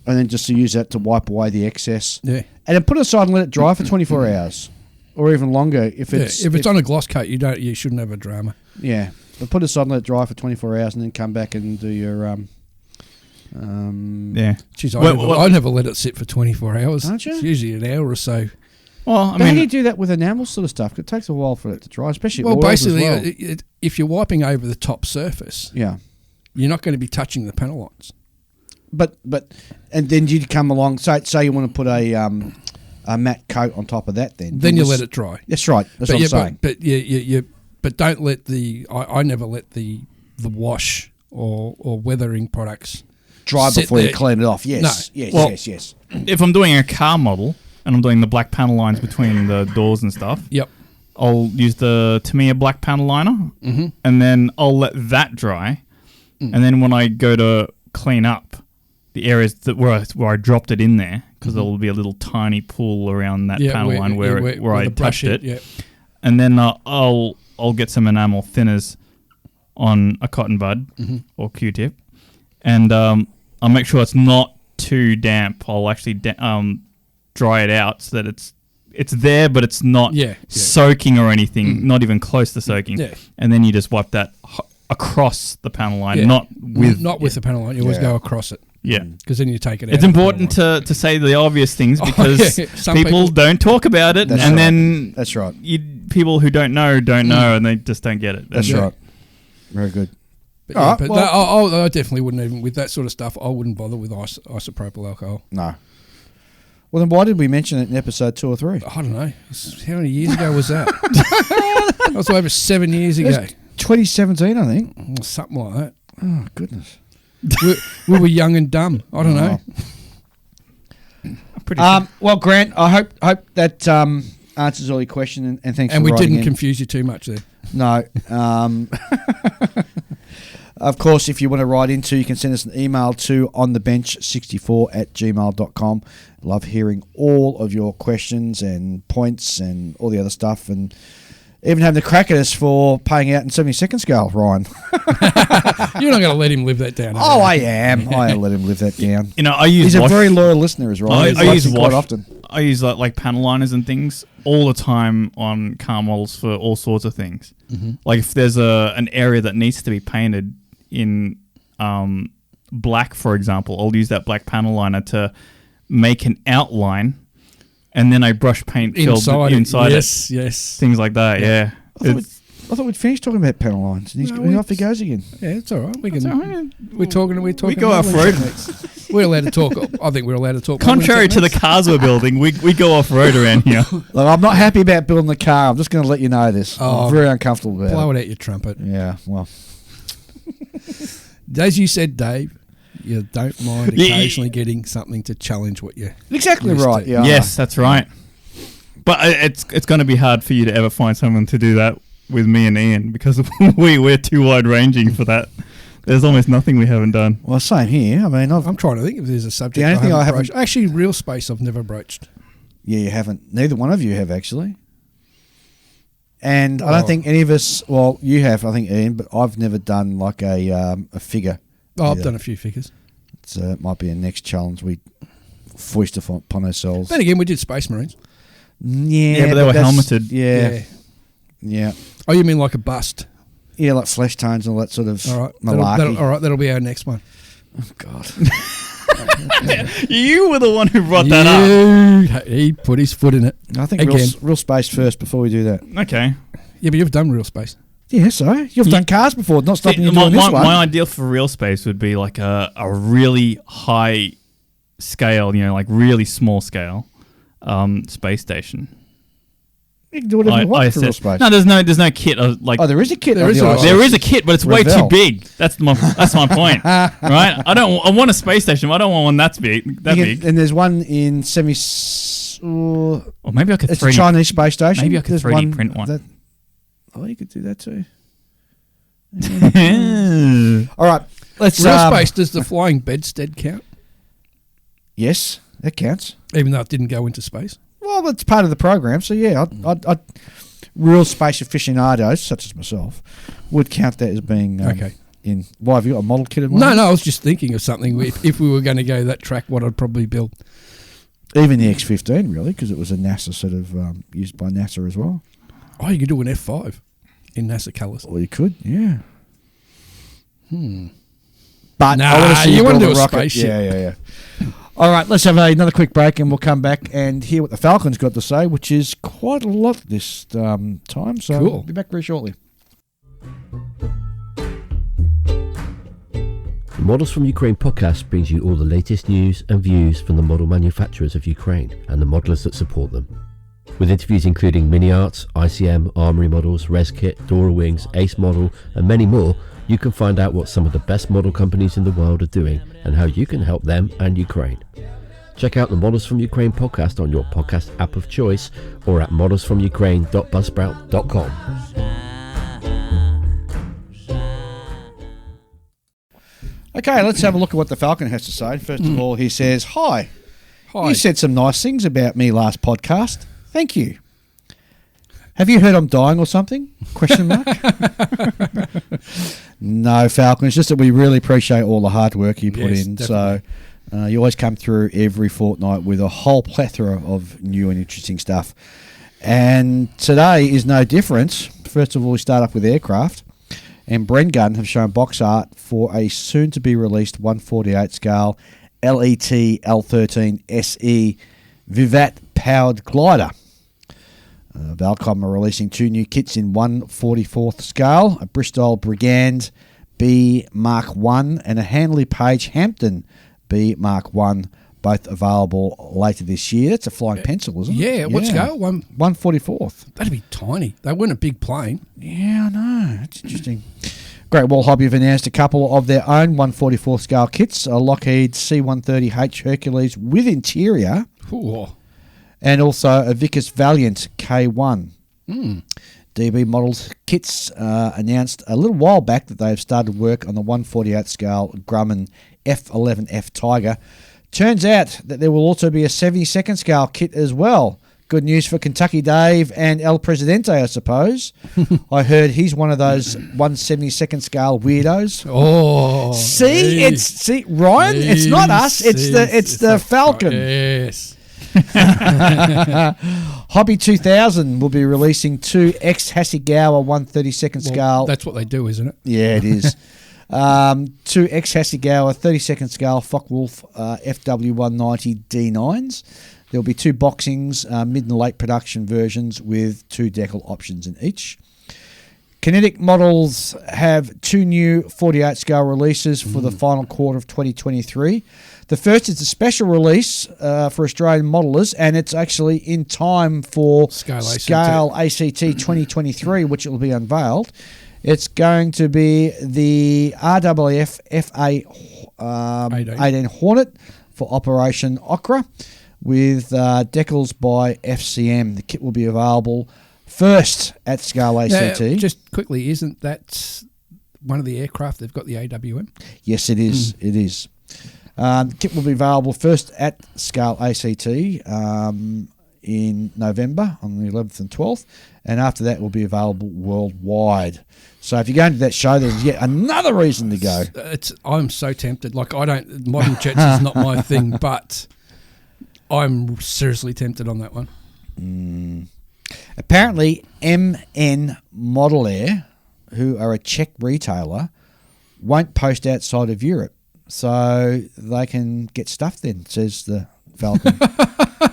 and then just to use that to wipe away the excess. Yeah. And then put it aside and let it dry for 24 hours, or even longer if it's if it's on a gloss coat. You shouldn't have a drama. Yeah, but put it aside and let it dry for 24 hours, and then come back and do your Yeah. Jeez, I never let it sit for 24 hours. Don't you? It's usually an hour or so. Well, I But how do you mean, do that with enamel sort of stuff? 'Cause it takes a while for it to dry, especially Well, oils as basically, well. if you're wiping over the top surface, Yeah, you're not going to be touching the panel lines. but and then you'd come along. Say you want to put a matte coat on top of that. Then You let it dry. That's right. That's what I'm saying. But don't let I never let the wash or weathering products Dry sit before you there. clean it off. Yes, No. yes, Well- yes. if I'm doing a car model and I'm doing the black panel lines between the doors and stuff, Yep. I'll use the Tamiya black panel liner, and then I'll let that dry, and then when I go to clean up the areas where I dropped it in there, because there will be a little tiny pool around that panel line where I the brush touched it, Yeah. and then I'll get some enamel thinners on a cotton bud or Q-tip, and I'll make sure it's not too damp. I'll actually dry it out so that it's there, but it's not soaking or anything, not even close to soaking. Yeah. And then you just wipe that across the panel line, Yeah. not with the panel line. You always go across it. Yeah. Because then you take it out. It's of the important panel to say the obvious things because Some people don't talk about it, That's and right. then That's right. people who don't know, and they just don't get it. That's Yeah. right. Very good. But, All right, but well- no, I definitely wouldn't even, with that sort of stuff, I wouldn't bother with isopropyl alcohol. No. Well, then why did we mention it in episode 2 or 3? I don't know. How many years ago was that? That was over 7 years ago. 2017, I think. Or something like that. Oh, goodness. We were young and dumb. I don't know. Pretty sure. Well, Grant, I hope that answers all your questions, and thanks And for we writing didn't in. confuse you too much there. No. Of course, if you want to write into, you can send us an email to onthebench64@gmail.com. Love hearing all of your questions and points and all the other stuff, and even having the crack at us for paying out in 70-second scale, Ryan. You're not going to let him live that down. Oh, I am. I'll let him live that down. I use He's wash, a very loyal listener, is Ryan. I He use likes it wash quite often. I use like panel liners and things all the time on car models for all sorts of things. Like if there's an area that needs to be painted in black, for example, I'll use that black panel liner to make an outline, and then I brush paint inside inside it. it. Yes. Things like that. Yeah. I thought we'd finished talking about panel lines, and No, off he goes again. Yeah, it's all right. That's all right. We're talking. We go off modelling road. techniques. We're allowed to talk. I think we're allowed to talk. Contrary to the cars we're building, we go off road around here. Look, I'm not happy about building the car. I'm just going to let you know this. Oh, I'm very uncomfortable about blow it. it out your trumpet. Yeah, well. As you said, Dave, you don't mind Yeah. occasionally getting something to challenge what you. Exactly Used right, to. yeah. Yes, that's right. But it's going to be hard for you to ever find someone to do that with me and Ian because we're too wide ranging for that. There's almost nothing we haven't done. Well, same here. I mean, I'm trying to think if there's a subject. The only thing I haven't- broached. Actually, real space I've never broached. Yeah, you haven't. Neither one of you have, actually. And I don't Oh. think any of us, well, you have, I think, Ian, but I've never done like a figure. Oh, I've either. done a few figures. It might be a next challenge we foist upon ourselves. Then again, we did Space Marines. Yeah, but they were that's- helmeted. Yeah. Oh, you mean like a bust? Yeah, like flesh tones and all that sort of All right. malarkey. All right. That'll be our next one. Oh, God. You were the one who brought that up. He put his foot in it. I think Again. real space first before we do that. Okay. Yeah, but you've done real space. Yeah, so you've done cars before, not stopping you my, doing this my, one. my ideal for real space would be like a really high scale, like really small scale space station. You can do whatever you want for real ISS. space. No, there's no kit. Like Oh, there is a kit. There of is the a- ISS. there is a kit, but it's way Revell. too big. That's my point, right? I want a space station, but I don't want one that's big. You can- And there's one in Or maybe I could it's a 3D. Chinese space station. Maybe I could There's 3D print one. You could do that too. Yeah. All right, let's. Real space, does the flying bedstead count? Yes, that counts. Even though it didn't go into space? Well, that's part of the program. So yeah, I'd real space aficionados such as myself would count that as being Okay. Why, have you got a model kit in mind? No, I was just thinking of something. If we were going to go that track, what I'd probably build. Even the X15, really, because it was a NASA sort of used by NASA as well. Oh, you could do an F5 in NASA colours. Well, you could, yeah. But Nah, I want to see you want to build do a rocket. spaceship. Yeah. All right, let's have another quick break, and we'll come back and hear what the Falcon's got to say, which is quite a lot this time. So Cool. we'll be back very shortly. The Models from Ukraine podcast brings you all the latest news and views from the model manufacturers of Ukraine and the modelers that support them. With interviews including Mini Arts, ICM, Armory Models, ResKit, Dora Wings, Ace Model and many more, you can find out what some of the best model companies in the world are doing and how you can help them and Ukraine. Check out the Models from Ukraine podcast on your podcast app of choice or at modelsfromukraine.buzzsprout.com. Okay, let's have a look at what the Falcon has to say. First of all, he says, Hi. Hi. You said some nice things about me last podcast. Thank you. Have you heard I'm dying or something? Question mark. No, Falcon. It's just that we really appreciate all the hard work you put in. Definitely. So you always come through every fortnight with a whole plethora of new and interesting stuff. And today is no different. First of all, we start off with aircraft. And Brengun have shown box art for a soon-to-be-released 148 scale LET L13 SE Vivat-powered glider. Falcon are releasing 2 new kits in 1/44th scale, a Bristol Brigand B Mark 1 and a Handley Page Hampton B Mark 1, both available later this year. That's a flying pencil, isn't it? Yeah, what scale? 1/44th. That'd be tiny. They weren't a big plane. Yeah, I know. That's interesting. Great Wall Hobby have announced a couple of their own 1/44th scale kits, a Lockheed C-130H Hercules with interior, Ooh. and also a Vickers Valiant K1. DB Models kits announced a little while back that they have started work on the 148 scale Grumman F11F Tiger. Turns out that there will also be a 72nd scale kit as well. Good news for Kentucky Dave and El Presidente, I suppose. I heard he's one of those 172nd scale weirdos. Oh. See, Ryan, it's not us. It's the Falcon. Yes. Hobby 2000 will be releasing 2 ex-Hasegawa 132nd scale. That's what they do, isn't it? Yeah, it is. 2 ex-Hasegawa 32nd scale Focke-Wulf FW190 D9s. There'll be 2 boxings, mid and late production versions with 2 decal options in each. Kinetic Models have 2 new 48 scale releases for the final quarter of 2023. The first is a special release for Australian modelers, and it's actually in time for Scale ACT 2023, which will be unveiled. It's going to be the RAAF FA18 Hornet for Operation Okra with decals by FCM. The kit will be available first at Scale ACT. Now, just quickly, isn't that one of the aircraft they've got the AWM? Yes, it is. It is. The kit will be available first at Scale ACT in November on the 11th and 12th, and after that will be available worldwide. So if you're going to that show, there's yet another reason to go. I'm so tempted. Like, modern jets is not my thing, but I'm seriously tempted on that one. Apparently, MN Model Air, who are a Czech retailer, won't post outside of Europe. So they can get stuff then, says the Falcon.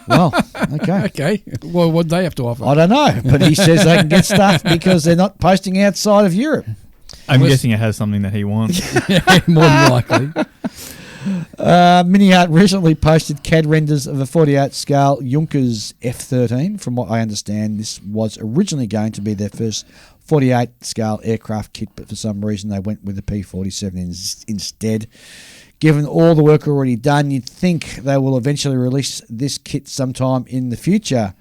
Well, okay. Okay. Well, what do they have to offer? I don't know, but he says they can get stuff because they're not posting outside of Europe. I'm guessing it has something that he wants. More than likely. Mini Art recently posted CAD renders of a 48 scale Junkers F-13. From what I understand, this was originally going to be their first 48 scale aircraft kit, but for some reason they went with the P-47 instead. Given all the work already done, you'd think they will eventually release this kit sometime in the future.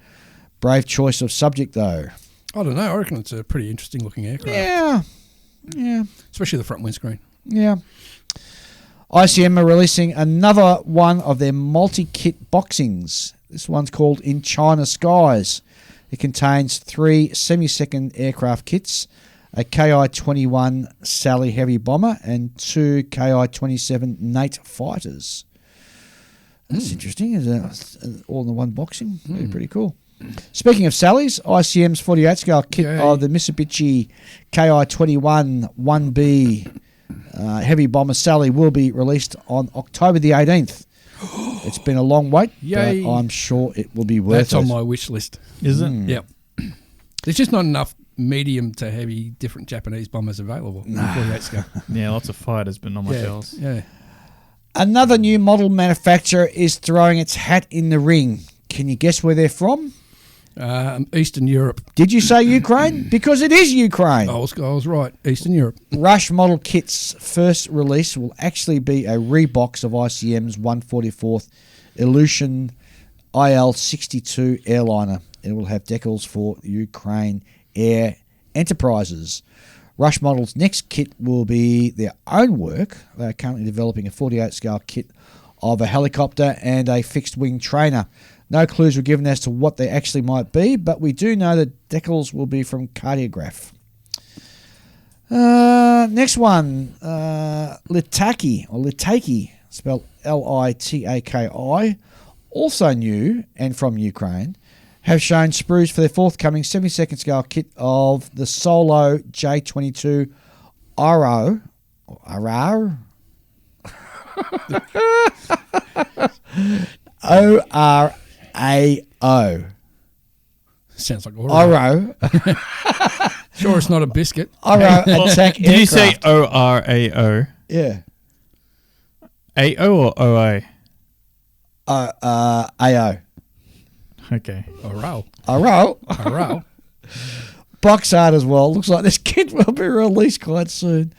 Brave choice of subject, though. I don't know. I reckon it's a pretty interesting looking aircraft. Yeah. Especially the front windscreen. Yeah. ICM are releasing another one of their multi-kit boxings. This one's called In China Skies. It contains 3 semi-second aircraft kits, a KI-21 Sally heavy bomber, and 2 KI-27 Nate fighters. That's interesting. All in the one boxing. Pretty cool. Speaking of Sally's, ICM's 48 scale kit of the Mitsubishi KI-21 1B heavy bomber Sally will be released on October the 18th. It's been a long wait, Yay. but I'm sure it will be worth That's it. on my wish list. Is it? Yep. There's just not enough medium to heavy different Japanese bombers available in 48 scale. Yeah, lots of fighters, but not much Yeah. else. Yeah. Another new model manufacturer is throwing its hat in the ring. Can you guess where they're from? Eastern Europe. Did you say Ukraine? Because it is Ukraine. I was right. Eastern Europe. Rush model kit's first release will actually be a rebox of ICM's 144th Ilyushin IL-62 airliner. It will have decals for Ukraine Air Enterprises. Rush Model's next kit will be their own work. They are currently developing a 48 scale kit of a helicopter and a fixed wing trainer. No clues were given as to what they actually might be, but we do know that decals will be from Cardiograph. Next one, Litaki, spelled Litaki, also new and from Ukraine, have shown sprues for their forthcoming 72nd scale kit of the Solo J22 Aro. O-R-A-O. Sounds like Oreo. Oro. Sure, it's not a biscuit. Oro attack Did you say aircraft. ORAO? Yeah. AO or OA? AO. Okay. Oreo. Oro. Oreo. Box art as well. Looks like this kit will be released quite soon.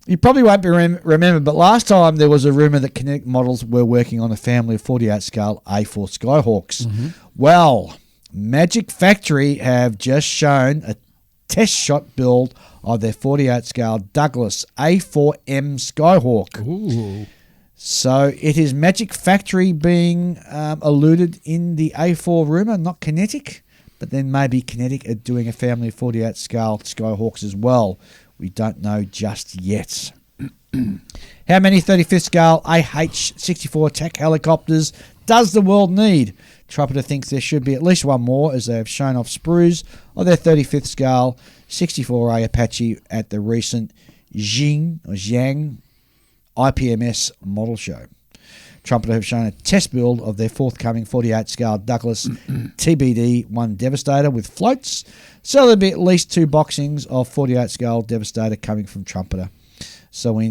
You probably won't be remembered, but last time there was a rumour that Kinetic Models were working on a family of 48 scale A4 Skyhawks. Well, Magic Factory have just shown a test shot build of their 48 scale Douglas A4M Skyhawk. Ooh. So it is Magic Factory being alluded in the A4 rumour, not Kinetic, but then maybe Kinetic are doing a family of 48 scale Skyhawks as well. We don't know just yet. How many 35th scale AH-64 attack helicopters does the world need? Trumpeter thinks there should be at least one more, as they have shown off sprues of their 35th scale 64A Apache at the recent Xiang IPMS model show. Trumpeter have shown a test build of their forthcoming 48 scale Douglas TBD-1 Devastator with floats, so there'll be at least 2 boxings of 48 scale Devastator coming from Trumpeter. So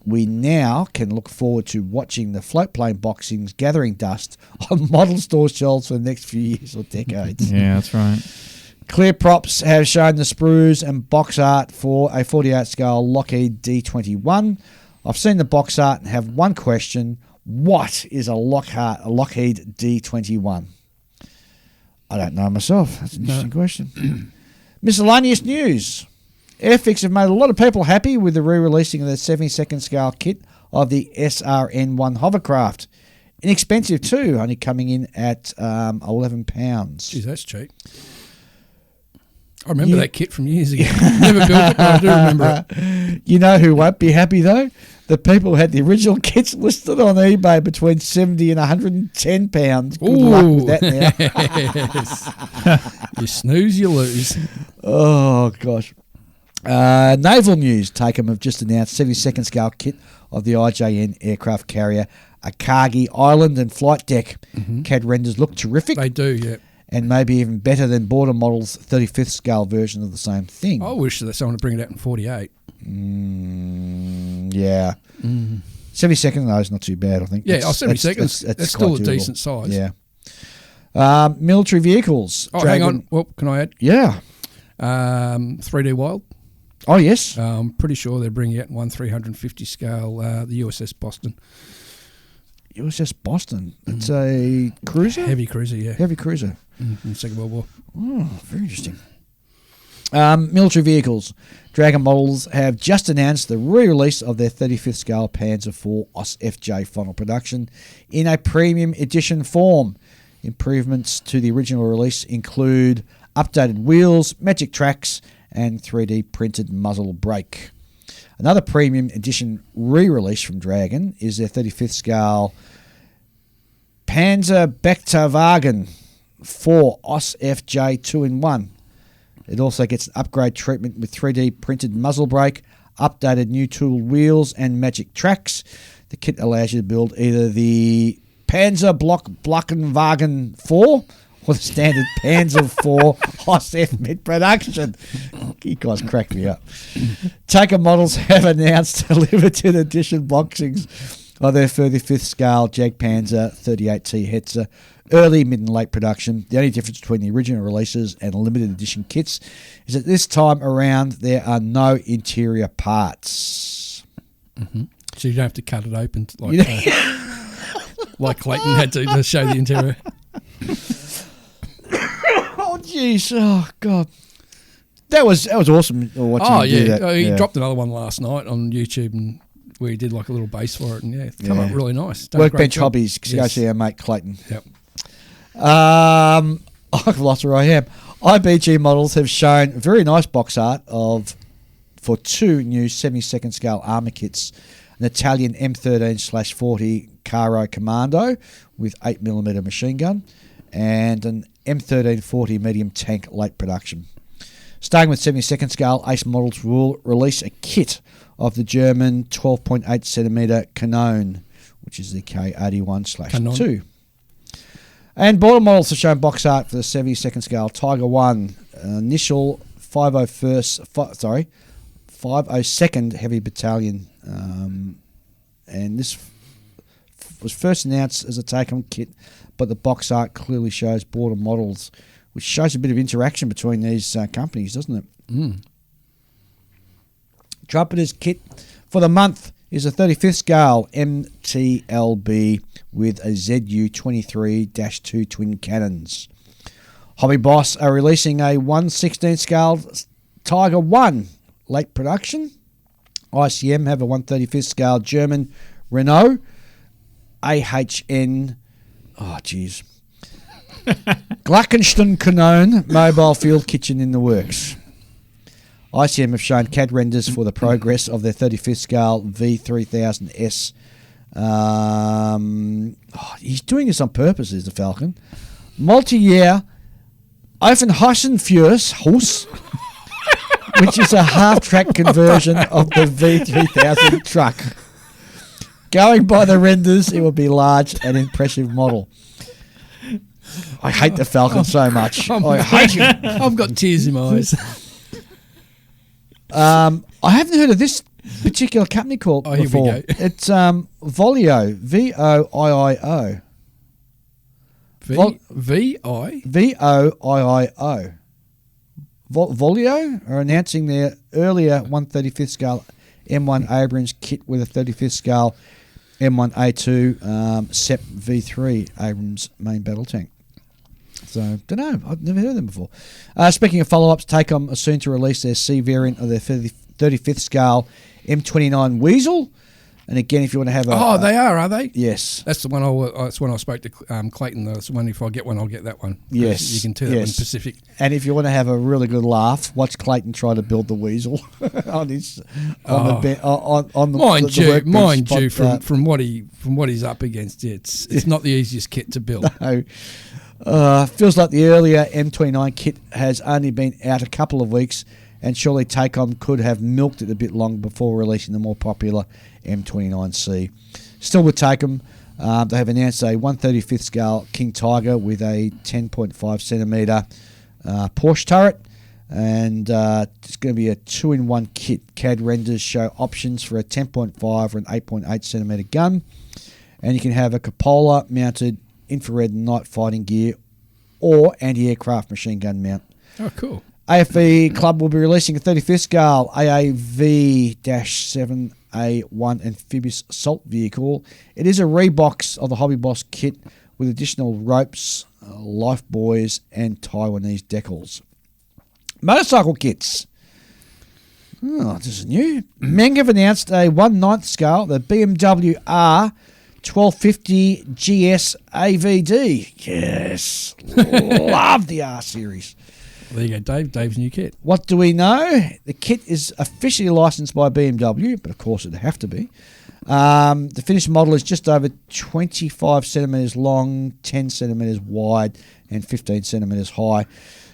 we now can look forward to watching the float plane boxings gathering dust on model store shelves for the next few years or decades. Yeah, that's right. Clear Props have shown the sprues and box art for a 48 scale Lockheed D21. I've seen the box art and have one question. What is a Lockheed D21? I don't know myself. That's an interesting question. Miscellaneous news. Airfix have made a lot of people happy with the re-releasing of the 72nd scale kit of the SRN-1 hovercraft. Inexpensive too, only coming in at £11. Geez, that's cheap. I remember that kit from years ago. Never built it, but I do remember it. You know who won't be happy though? The people who had the original kits listed on eBay between £70 and £110. Good luck with that now. Yes. You snooze, you lose. Oh, gosh. Naval news. TACOM have just announced 72nd scale kit of the IJN aircraft carrier Akagi Island and flight deck. CAD renders look terrific. They do, yeah. And maybe even better than Border Model's 35th scale version of the same thing. I wish that someone would bring it out in 48. Yeah. 72nd, though, is not too bad, I think. Yeah, 72nd, that's still a quite doable. decent size. Yeah. Military vehicles. Oh, hang on. Well, can I add? Yeah. 3D Wild. Oh, yes. I'm pretty sure they're bringing out 350 scale the USS Boston. USS Boston. It's a cruiser? Heavy cruiser, yeah. Heavy cruiser. In the Second World War. Oh, very interesting. Military vehicles. Dragon Models have just announced the re-release of their 35th scale Panzer IV OSFJ final production in a premium edition form. Improvements to the original release include updated wheels, magic tracks, and 3D printed muzzle brake. Another premium edition re-release from Dragon is their 35th scale Panzer Bechtwagen 4 OS FJ 2-in-1. It also gets an upgrade treatment with 3D printed muzzle brake, updated new tool wheels and magic tracks. The kit allows you to build either the Panzer Blockenwagen 4 or the standard Panzer 4 OS F mid-production. You guys cracked me up. Taker models have announced limited edition boxings of their 35th scale Jagdpanzer 38T Hetzer early, mid and late production. The only difference between the original releases and limited edition kits is that this time around there are no interior parts. Mm-hmm. So you don't have to cut it open like Clayton had to show the interior. Oh jeez! Oh god, that was awesome watching. Oh him do yeah, that. he dropped another one last night on YouTube, and where he did like a little base for it, and it came up really nice. Done a great Workbench job. Hobbies. Go see our mate Clayton. Yep. I've lost where I am. IBG models have shown very nice box art for two new 72nd scale armour kits: an Italian M13/40 Caro Commando with 8mm machine gun, and an M1340 medium tank late production. Staying with 72nd scale, Ace Models will release a kit of the German 12.8cm Canon, which is the K81/2. And Border Models have shown box art for the 72nd scale Tiger 1, initial 502nd Heavy Battalion. And this was first announced as a take-on kit, but the box art clearly shows Border Models, which shows a bit of interaction between these companies, doesn't it? Mm. Trumpeter's kit for the month is a 35th scale MTLB with a ZU-23-2 twin cannons. Hobby Boss are releasing a 1/16 scale Tiger 1 late production. ICM have a 1/35th scale German Renault AHN Glackenstein Canon mobile field kitchen in the works. ICM have shown CAD renders for the progress of their 35th scale V3000S. He's doing this on purpose, is the Falcon. Multi-year Offenhausen-Führerhaus, which is a half-track conversion of the V3000 truck. Going by the renders, it will be large and impressive model. I hate the Falcon so much. I hate him. I've got tears in my eyes. I haven't heard of this particular company called here before. we go. It's Volio, V-O-I-I-O. V-O-I-I-O. Volio are announcing their earlier 1/35th scale M1 Abrams kit with a 35th scale M1A2 SEP V3 Abrams main battle tank. So, don't know. I've never heard of them before. Speaking of follow-ups, Tacom are soon to release their C variant of their 35th scale M29 Weasel. And again, if you want to have a... they are they? Yes. That's the one that's when I spoke to Clayton. That's the one, if I get one, I'll get that one. Yes. You can tell that one Pacific. And if you want to have a really good laugh, watch Clayton try to build the Weasel on the mind you, from what he's up against, it's not the easiest kit to build. No. Feels like the earlier M29 kit has only been out a couple of weeks, and surely Tacom could have milked it a bit long before releasing the more popular M29C. Still with Tacom, they have announced a 1/35th scale King Tiger with a 10.5cm Porsche turret, and it's going to be a 2-in-1 kit. CAD renders show options for a 10.5 or an 8.8cm gun, and you can have a cupola mounted infrared night fighting gear or anti-aircraft machine gun mount. Oh, cool. AFV Club will be releasing a 35th scale AAV-7A1 amphibious assault vehicle. It is a rebox of the Hobby Boss kit with additional ropes, life buoys, and Taiwanese decals. Motorcycle kits. Oh, this is new. Meng have announced a 1/9 scale, the BMW R 1250 GS AVD. Yes. Love the R series. There you go, Dave. Dave's new kit. What do we know? The kit is officially licensed by BMW, but of course it'd have to be. The finished model is just over 25 centimetres long, 10 centimetres wide, and 15 centimetres high.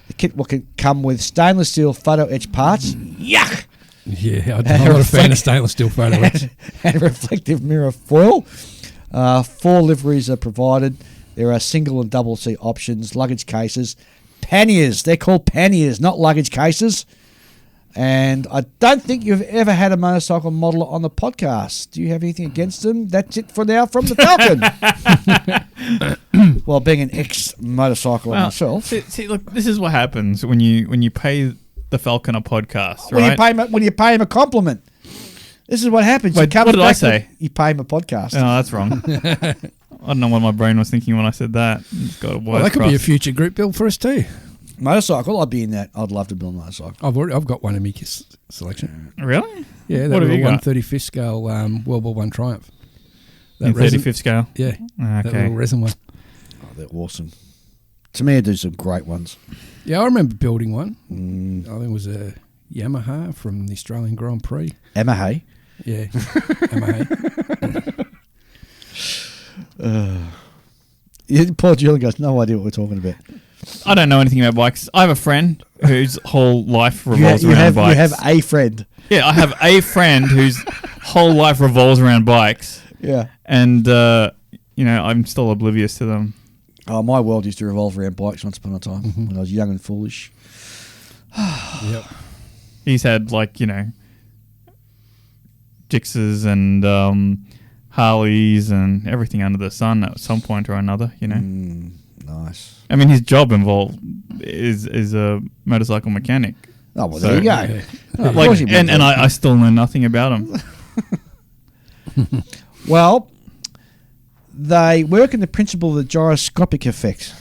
The kit will come with stainless steel photo etch parts. Yuck! Yeah, I'm not a fan of stainless steel photo etch. And reflective mirror foil. 4 liveries are provided. There are single and double seat options, luggage cases, panniers. They're called panniers, not luggage cases. And I don't think you've ever had a motorcycle modeler on the podcast. Do you have anything against them? That's it for now from the Falcon. Well, being an ex-motorcycler myself. See, look, this is what happens when you pay the Falcon a podcast, right? When you pay him a compliment. This is what happens. Wait, what did I say? You pay him a podcast. Oh, that's wrong. I don't know what my brain was thinking when I said that. It's got a Well, that could be a future group build for us too. Motorcycle, I'd be in that. I'd love to build a motorcycle. I've got one in my selection. Really? Yeah, What that have you got? 135th scale World War One Triumph. In 35th scale? Yeah. That Okay. little resin one. Oh, they're awesome. To me, I do some great ones. Yeah, I remember building one. I think it was a Yamaha from the Australian Grand Prix. Yamaha. Yeah, Yamaha. Paul Julian goes, no idea what we're talking about. I don't know anything about bikes. I have a friend whose whole life revolves around bikes. You have a friend. Yeah, I have a friend whose whole life revolves around bikes. Yeah. And, I'm still oblivious to them. Oh, my world used to revolve around bikes once upon a time when I was young and foolish. Yep. He's had, Gixxers and Harleys and everything under the sun at some point or another, Nice. I mean, his job is a motorcycle mechanic. Oh, well, there you go. Yeah. Oh, of course he would. And I still know nothing about him. Well, they work in the principle of the gyroscopic effect.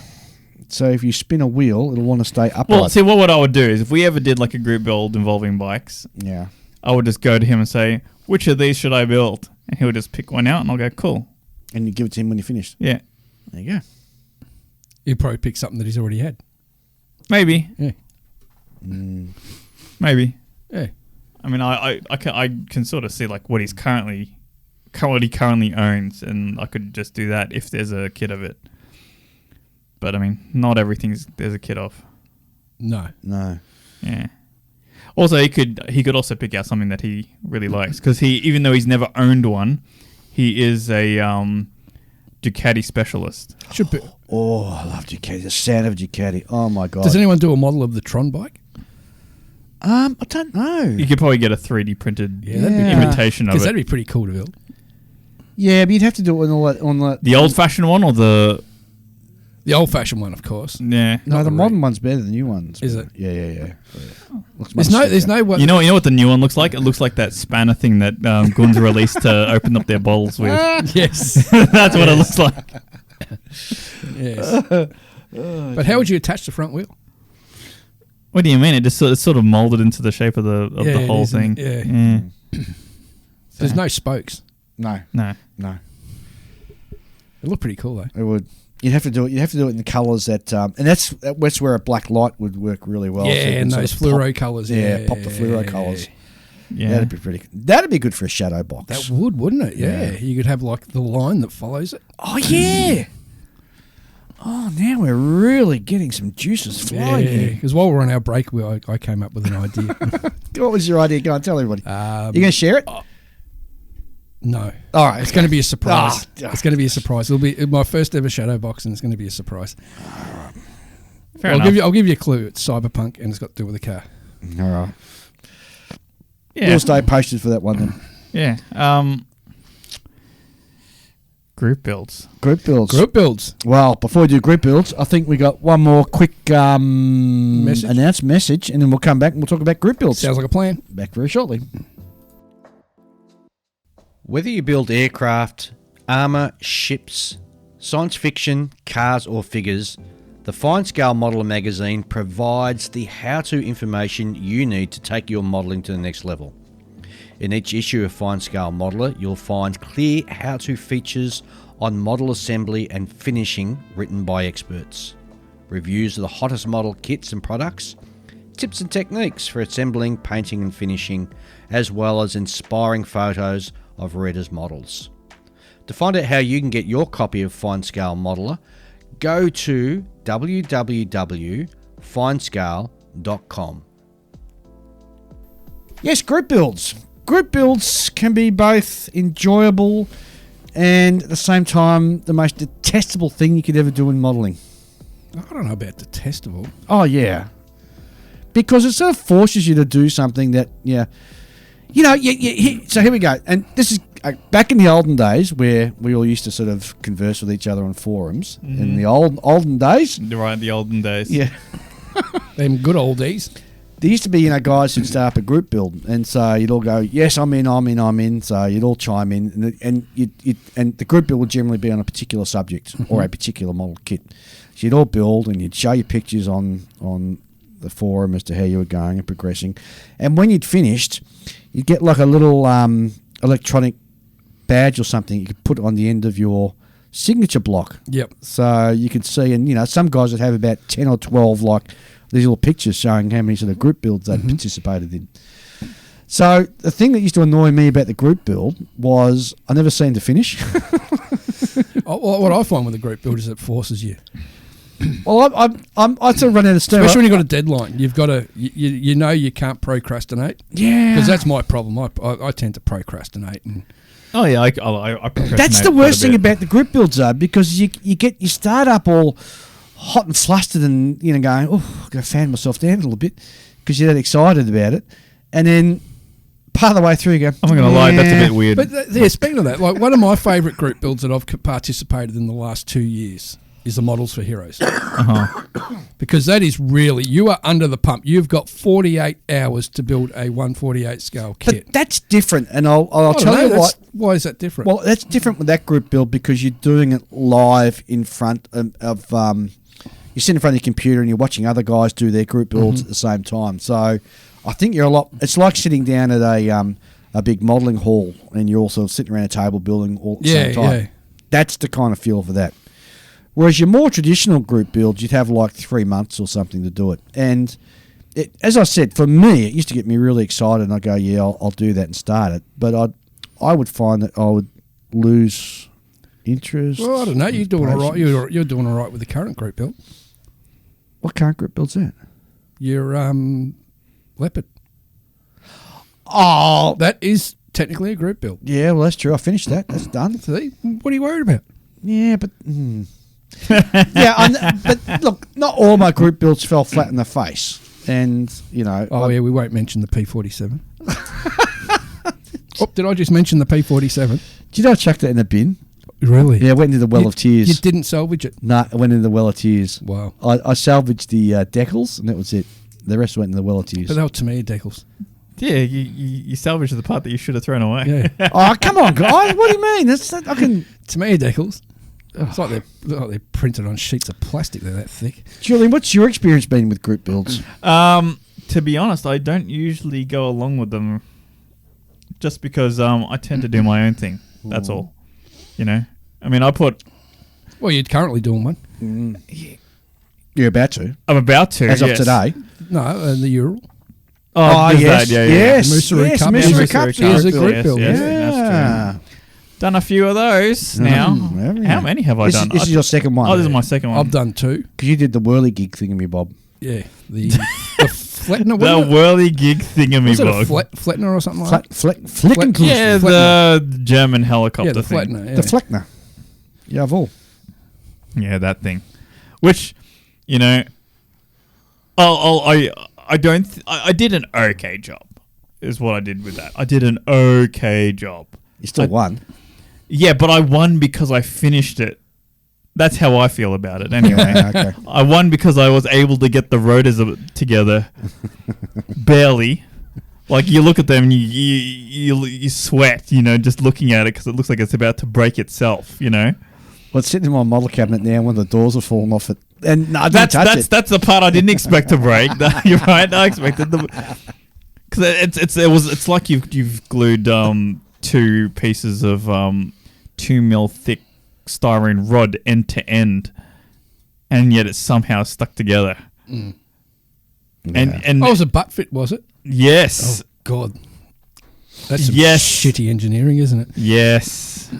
So if you spin a wheel, it'll want to stay upright. Well, see, what I would do is if we ever did a group build involving bikes, Yeah. I would just go to him and say, which of these should I build? And he'll just pick one out and I'll go, cool. And you give it to him when you're finished. Yeah. There you go. He'd probably pick something that he's already had. Maybe. Yeah. Maybe. Yeah. I mean, I can sort of see what he's currently owns, and I could just do that if there's a kit of it. But I mean, not there's a kit of. No. Yeah. Also, he could also pick out something that he really likes, because even though he's never owned one, he is a Ducati specialist. Should be. Oh, I love Ducati. The sound of Ducati. Oh, my God. Does anyone do a model of the Tron bike? I don't know. You could probably get a 3D printed that'd be imitation of Because it. that'd be pretty cool to build. Yeah, but you'd have to do it on The old-fashioned one or the... The old-fashioned one, of course. Yeah. No, Not the the modern one's better than the new ones. Is it? Yeah. Looks much There's slicker. no one. You know what the new one looks like? It looks like that spanner thing that Guns released to open up their bottles with. Yes. That's what it looks like. Yes. But how would you attach the front wheel? What do you mean? It's sort of molded into the shape of the Yeah, it whole is, thing. yeah. There's no spokes. No. No. It looked pretty cool though. It would. You'd have to do it. You'd have to do it in the colours that, and that's where a black light would work really well. Yeah, So you can and sort those of fluoro colours. Yeah, pop the fluoro colours. Yeah. That'd be pretty. That'd be good for a shadow box. That would, wouldn't it? Yeah. Yeah. You could have the line that follows it. Oh yeah. Oh, now we're really getting some juices flowing here. Because while we're on our break, I came up with an idea. What was your idea? Go on, tell everybody. You going to share it? No. All right. It's going to be a surprise. Ah. It's going to be a surprise. It'll be my first ever shadow box, and it's going to be a surprise. Fair enough. I'll give you a clue. It's cyberpunk, and it's got to do with a car. All right. Yeah. We'll stay posted for that one then. Yeah. Group builds. Group builds. Group builds. Well, before we do group builds, I think we got one more quick announced message, and then we'll come back and we'll talk about group builds. Sounds like a plan. Back very shortly. Whether you build aircraft, armour, ships, science fiction, cars or figures, the Fine Scale Modeler magazine provides the how-to information you need to take your modelling to the next level. In each issue of Fine Scale Modeler, you'll find clear how-to features on model assembly and finishing written by experts, reviews of the hottest model kits and products, tips and techniques for assembling, painting and finishing, as well as inspiring photos of Reda's models. To find out how you can get your copy of Fine Scale Modeler, go to www.finescale.com. Yes, group builds. Group builds can be both enjoyable and at the same time the most detestable thing you could ever do in modelling. I don't know about detestable. Oh, yeah. Because it sort of forces you to do something that, so here we go. And this is back in the olden days where we all used to sort of converse with each other on forums. Mm-hmm. In the olden days. Right, the olden days. Yeah. Them good old days. There used to be, guys who'd start up a group build, and so you'd all go, yes, I'm in. So you'd all chime in, and the group build would generally be on a particular subject or a particular model kit. So you'd all build, and you'd show your pictures on the forum as to how you were going and progressing. And when you'd finished, you'd get like a little electronic badge or something you could put on the end of your signature block. Yep. So you could see, and some guys would have about 10 or 12 like these little pictures showing how many sort of group builds they'd participated in. So the thing that used to annoy me about the group build was I never seemed to finish. What I find with the group build is it forces you. Well, I sort of run out of steam. Especially when you've got a deadline. You've got to, you can't procrastinate. Yeah. Because that's my problem. I tend to procrastinate. And Oh yeah, I procrastinate that's the quite worst a thing bit. about the group builds, though, because you start up all hot and flustered and going, oh, I've got to fan myself down a little bit because you're that excited about it, and then part of the way through you go, I'm not going to lie, that's a bit weird. But speaking of that, like one of my favourite group builds that I've participated in the last 2 years is the Models for Heroes. Because that is really, you are under the pump. You've got 48 hours to build a 1/48 scale kit. But that's different, and I'll tell you what. Why is that different? Well, that's different with that group build because you're doing it live in front of you sit in front of your computer and you're watching other guys do their group builds at the same time. So I think it's like sitting down at a big modelling hall and you're also sitting around a table building all at the same time. Yeah. That's the kind of feel for that. Whereas your more traditional group builds, you'd have like 3 months or something to do it. And as I said, for me, it used to get me really excited and I'd go, yeah, I'll do that and start it. But I would find that I would lose interest. Well, I don't know. You're doing all right. You're doing all right with the current group build. What current group build's that? Your Leopard. Oh, that is technically a group build. Yeah, well, that's true. I finished that. That's done. See, what are you worried about? Yeah, but but look, not all my group builds fell flat in the face, and we won't mention the P47. Did I just mention the P47? Do you know I chucked it in the bin? Really? Yeah, I went into the well of tears. You didn't salvage it? No, I went into the well of tears. Wow. I salvaged the decals, and that was it. The rest went in the well of tears. But they were Tamiya decals. Yeah, you salvaged the part that you should have thrown away. Yeah. Oh, come on, guys! What do you mean? I can Tamiya decals. It's like they're printed on sheets of plastic. They're that thick. Julian, what's your experience been with group builds? To be honest, I don't usually go along with them, just because I tend to do my own thing. That's all. I mean, Well, you're currently doing one. You're about to. I'm about to. As of today. No, the Ural. Oh, yes. Yeah. Moosery Cup. Moosery Cup is a group build. Yes, that's true. Done a few of those now. How many have I done? This is your second one. Oh, this is my second one. I've done 2. Because you did the whirly gig thingamabob. Yeah. The Flettner. The whirly gig thingamabob. Was it a Flettner or something like that? Fleckenkluster. Yeah, the German helicopter the thing. Flettner. Yeah. The Fleckner. Jawohl. Yeah, that thing. Which, I did an okay job, is what I did with that. I did an okay job. You still won. Yeah, but I won because I finished it. That's how I feel about it anyway. Okay. I won because I was able to get the rotors together. Barely. Like, you look at them and you sweat, just looking at it because it looks like it's about to break itself, Well, it's sitting in my model cabinet now when the doors are falling off it. And no, that's the part I didn't expect to break. You're right. I expected because it's like you've glued 2 pieces of 2 mil thick styrene rod end to end, and yet it's somehow stuck together. And Oh, it was a butt fit, was it? yes, Oh, God. That's some Yes. shitty engineering, isn't it? yes,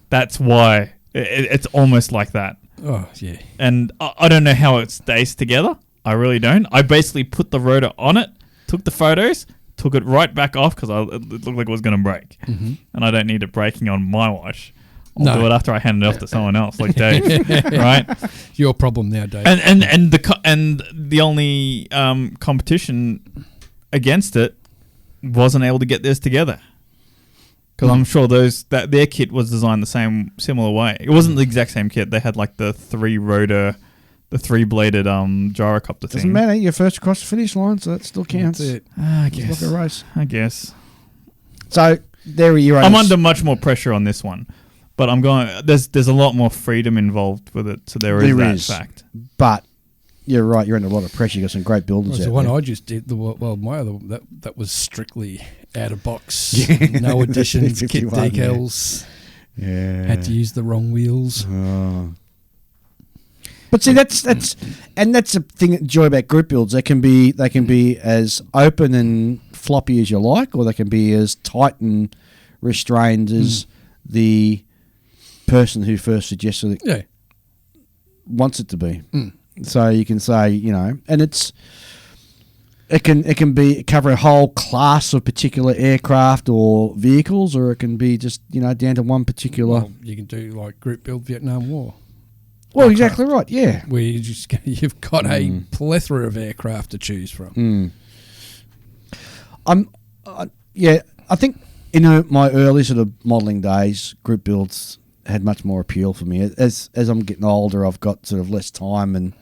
that's why it's almost like that. Oh, yeah. And I don't know how it stays together. I really don't. I basically put the rotor on it, took the photos, took it right back off because it looked like it was going to break. Mm-hmm. And I don't need it breaking on my watch. I'll No. do it after I hand it off to someone else, like Dave, right? Your problem now, Dave. And the only competition against it wasn't able to get this together because I'm sure that their kit was designed the similar way. It wasn't the exact same kit. They had like the 3-bladed gyrocopter thing. Doesn't matter. You're first across the finish line, so that still counts. That's it. I It's guess. like a race. I guess. So there you're. I'm under much more pressure on this one, but I'm going. There's a lot more freedom involved with it, so there is that fact. But you're right. You're under a lot of pressure. You got some great builders The out one there. I just did, my other that was strictly out of box, no additions, kit 51, yeah. decals. Yeah. Had to use the wrong wheels. Oh. But see, that's the thing that enjoy about group builds. They can be as open and floppy as you like, or they can be as tight and restrained as the person who first suggested it Yeah. wants it to be. So you can say, and it can be cover a whole class of particular aircraft or vehicles, or it can be just down to one particular. Well, you can do like group build Vietnam War, Well, exactly right. Yeah. where you've got a plethora of aircraft to choose from. I think in my early sort of modelling days, group builds had much more appeal for me. As I'm getting older, I've got sort of less time, and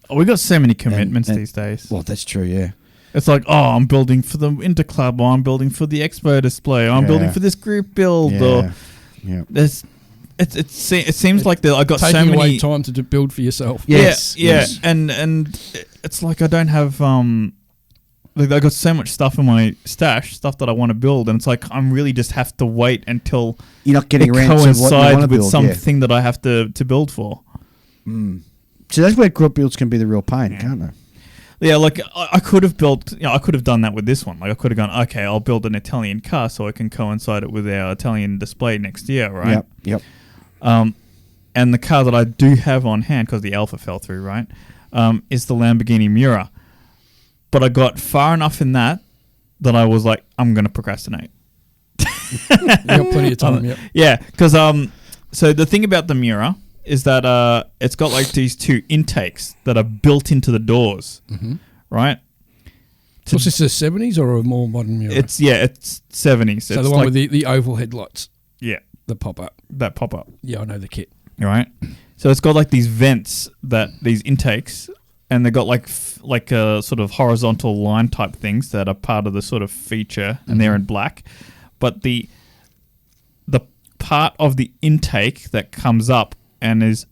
We got so many commitments and- these days. well, that's true. Yeah. It's like, I'm building for the Interclub, or I'm building for the Expo display, or I'm building Yeah. for this group build, Yeah. or Yeah. there's. It seems like I got Taking so many away time to build for yourself. Yes. Yeah, yes. and it's like I don't have like I got so much stuff in my stash, stuff that I want to build, and it's like I'm really just have to wait until You're not getting it around to what you want coincides to with build. something that I have to build for. So that's where group builds can be the real pain, can't they? Yeah, like I could have built, I could have done that with this one. Like I could have gone, okay, I'll build an Italian car so I can coincide it with our Italian display next year, right? Yep. And the car that I do have on hand, because the Alpha fell through, right, is the Lamborghini Miura. But I got far enough in that I was like, I'm going to procrastinate. You got plenty of time. Yep. Yeah, because so the thing about the Miura is that it's got like these two intakes that are built into the doors, right? So is this the 70s or a more modern Miura? It's 70s. so it's the one like, with the oval headlights, yeah, the pop up. that pop up. Yeah, I know the kit. Right, so it's got like these vents these intakes, and they've got like a sort of horizontal line type things that are part of the sort of feature, and they're in black. But the part of the intake that comes up and is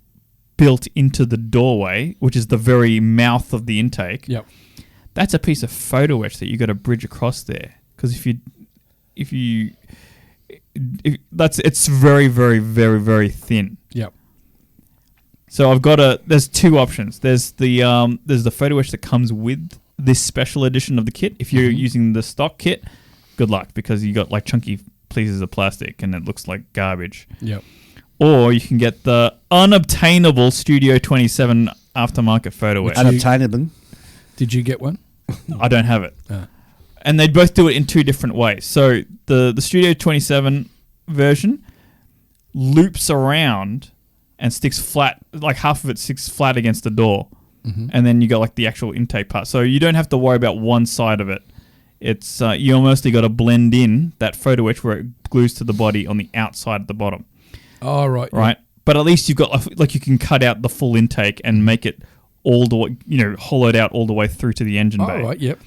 built into the doorway, which is the very mouth of the intake, Yep. that's a piece of photo etch that you got to bridge across there. Because it's very, very, very, very thin. Yep. So there's two options. There's the photo etch that comes with this special edition of the kit. If you're using the stock kit, good luck, because you got like chunky pieces of plastic and it looks like garbage. Yep. Or you can get the unobtainable Studio 27 aftermarket photo etch. Unobtainable. Did you get one? I don't have it. Ah. And they both do it in two different ways. So the Studio 27 version loops around and sticks flat, like half of it sticks flat against the door. And then you got like the actual intake part. So you don't have to worry about one side of it. It's you mostly got to blend in that photo etch where it glues to the body on the outside at the bottom. Oh, right. Right. But at least you've got like you can cut out the full intake and make it all the way, hollowed out all the way through to the engine Oh, bay. right. Yep.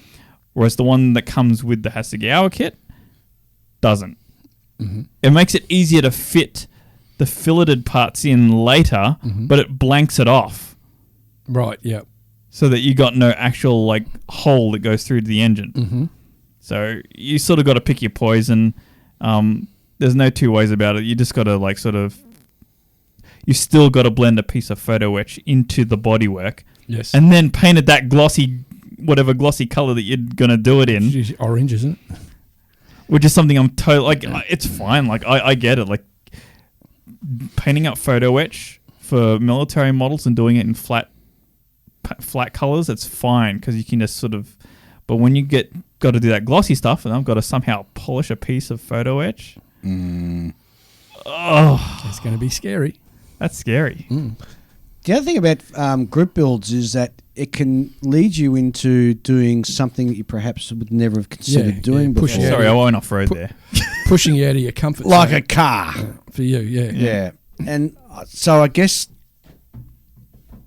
Whereas the one that comes with the Hasegawa kit doesn't. It makes it easier to fit the filleted parts in later, but it blanks it off Right. Yep. so that you got no actual like hole that goes through to the engine. So you sort of got to pick your poison. There's no two ways about it. You just got to like you still got to blend a piece of photo etch into the bodywork. Yes. And then painted that glossy whatever glossy color that you're gonna do it in, It's usually orange, isn't it? which is something I'm totally like. It's fine. Like I get it. Like painting up photo etch for military models and doing it in flat colors, it's fine because you can just sort of. But when you got to do that glossy stuff, and I've got to somehow polish a piece of photo etch. Oh, It's going to be scary. that's scary. The other thing about group builds is that it can lead you into doing something that you perhaps would never have considered doing before. push you Sorry, I won't off-road there. Pushing you out of your comfort Like zone. a car. For you, yeah. Yeah. And so I guess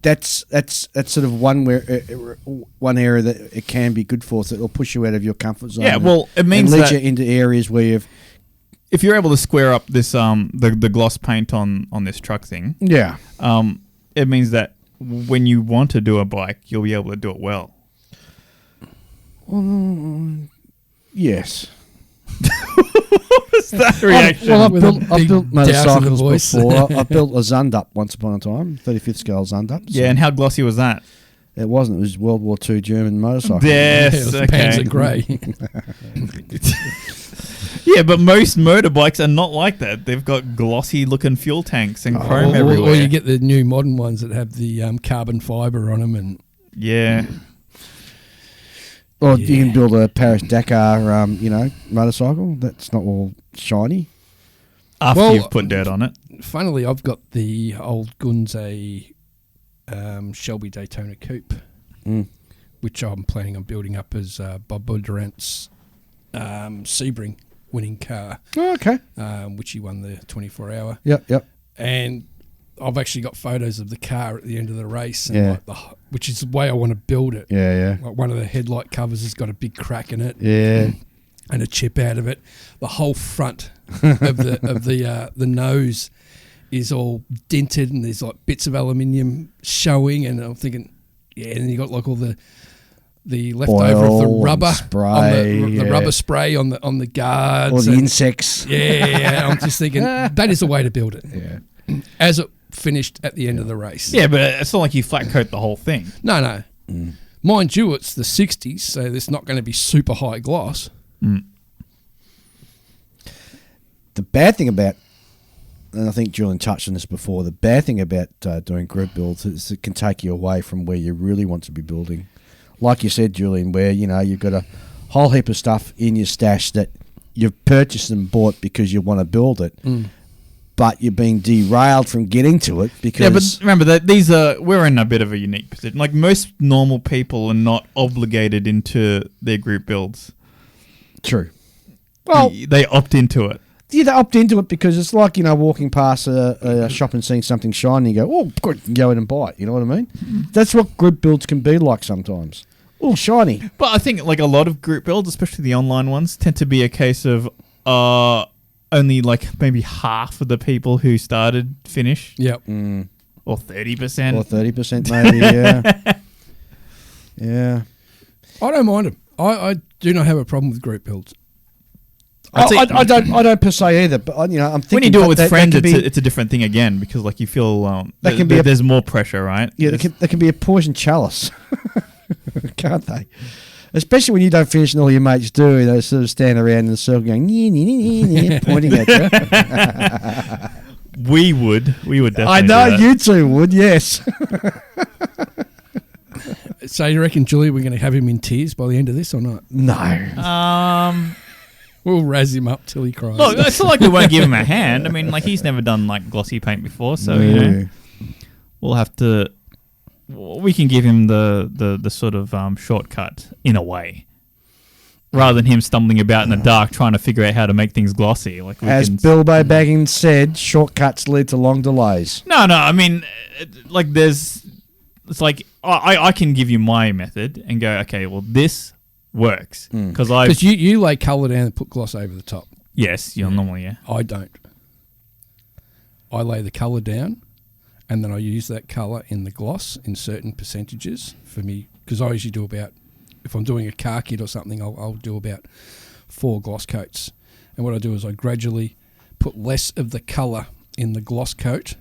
that's sort of one area that it can be good for. So it'll push you out of your comfort zone. Yeah, well, it means and lead that you into areas where you've if you're able to square up this the gloss paint on this truck thing, it means that when you want to do a bike, you'll be able to do it well. Yes. What's that reaction? Well, With a I've built big doubt in the motorcycles voice. before. I built a Zundup once upon a time, 35th scale Zundup. Yeah, and how glossy was that? It wasn't. It was World War II German motorcycle. Yes, Yeah, it was okay. Panzer Grey. Yeah, but most motorbikes are not like that. They've got glossy looking fuel tanks and chrome everywhere. Or you get the new modern ones that have the carbon fibre on them. And yeah. Or you can build a Paris Dakar, motorcycle. That's not all shiny. After you've put dirt on it. funnily, I've got the old Gunze Shelby Daytona Coupe, which I'm planning on building up as Bob Durant's Sebring winning car. Oh, okay. Which he won the 24-hour. Yep. And I've actually got photos of the car at the end of the race, and Yeah. which is the way I want to build it. Yeah. Like one of the headlight covers has got a big crack in it, Yeah. and a chip out of it. The whole front of the nose is all dented, and there's like bits of aluminium showing. And I'm thinking, yeah, and you got like all the leftover of the Oil rubber and spray, on the rubber spray on the guards, Or the and- insects. Yeah, I'm just thinking that is the way to build it. Yeah. As it finished at the end of the race. Yeah, but it's not like you flat coat the whole thing. No. Mind you, it's the 60s, so it's not going to be super high gloss. The bad thing about, and I think Julian touched on this before, the bad thing about doing group builds is it can take you away from where you really want to be building. Like you said, Julian, where, you've got a whole heap of stuff in your stash that you've purchased and bought because you want to build it, but you're being derailed from getting to it because... Yeah, but remember that we're in a bit of a unique position. Like most normal people are not obligated into their group builds. True. Well, They opt into it. you opt into it because it's like, walking past a shop and seeing something shiny, you go, oh, good, go in and buy it. You know what I mean? That's what group builds can be like sometimes. Oh, shiny. But I think like a lot of group builds, especially the online ones, tend to be a case of only like maybe half of the people who started finish. Yep. Or 30%. Or 30% maybe, yeah. Yeah. I don't mind them. I do not have a problem with group builds. I don't per se either, but I'm thinking when you do it with that friends, can be, it's a different thing again because like you feel there's more pressure, right? yeah, they can be a poison chalice, can't they? Especially when you don't finish and all your mates do. They sort of stand around in a circle going, nee, pointing at you. We would definitely. I know do that. you two would, yes. So you reckon, Julie, we're going to have him in tears by the end of this or not? No. We'll razz him up till he cries. Look, it's not like we won't give him a hand. I mean, like he's never done like glossy paint before, so we'll have to. We can give him the sort of shortcut in a way, rather than him stumbling about in the dark trying to figure out how to make things glossy. Like As Bilbo Baggins said, shortcuts lead to long delays. No. I mean, it's like I can give you my method and go, okay, well this works because you lay colour down and put gloss over the top. yes, normally yeah. I don't. I lay the colour down, and then I use that colour in the gloss in certain percentages for me, because I usually do about, if I'm doing a car kit or something, I'll do about 4 gloss coats. And what I do is I gradually put less of the colour in the gloss coat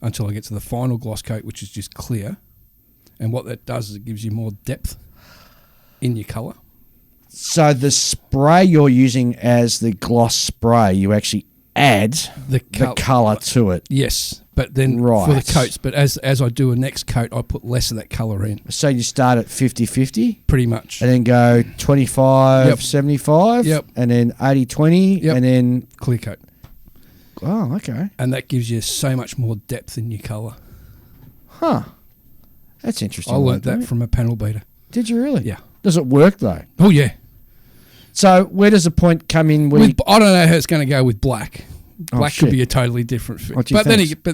until I get to the final gloss coat, which is just clear. And what that does is it gives you more depth in your colour. So the spray you're using as the gloss spray, you actually add the colour to it. Yes, but then for the coats. But as I do a next coat, I put less of that colour in. So you start at 50-50? Pretty much. And then go 25-75? Yep. And then 80-20? Yep. And then... Clear coat. Oh, okay. And that gives you so much more depth in your colour. Huh. That's interesting. I learnt that from a panel beater. Did you really? Yeah. Does it work, though? Oh, yeah. So where does the point come in? I don't know how it's going to go with black. Black could be a totally different fit. But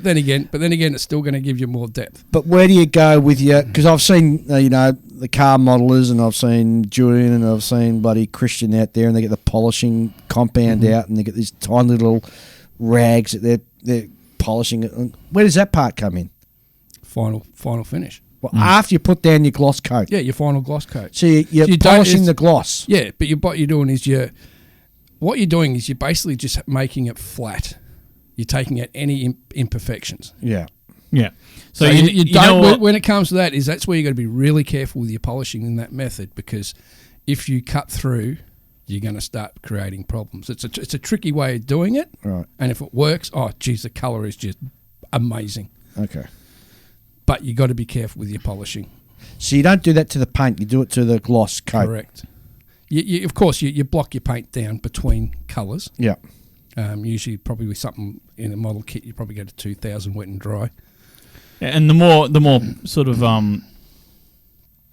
then again, it's still going to give you more depth. But where do you go with your? Because I've seen the car modelers, and I've seen Julian, and I've seen bloody Christian out there, and they get the polishing compound out, and they get these tiny little rags that they're polishing it. Where does that part come in? Final finish. Well, after you put down your gloss coat. Yeah, your final gloss coat. So you're polishing the gloss. Yeah, but what you're doing is you're basically just making it flat. You're taking out any imperfections. Yeah. Yeah. So you don't. When it comes to that's where you got to be really careful with your polishing in that method, because if you cut through, you're going to start creating problems. It's a tricky way of doing it. Right. And if it works, the colour is just amazing. Okay. But you got to be careful with your polishing. So you don't do that to the paint; you do it to the gloss coat. Correct. Of course, you block your paint down between colours. Yeah. Usually, probably with something in a model kit, you probably go to 2000 wet and dry. Yeah, and the more sort of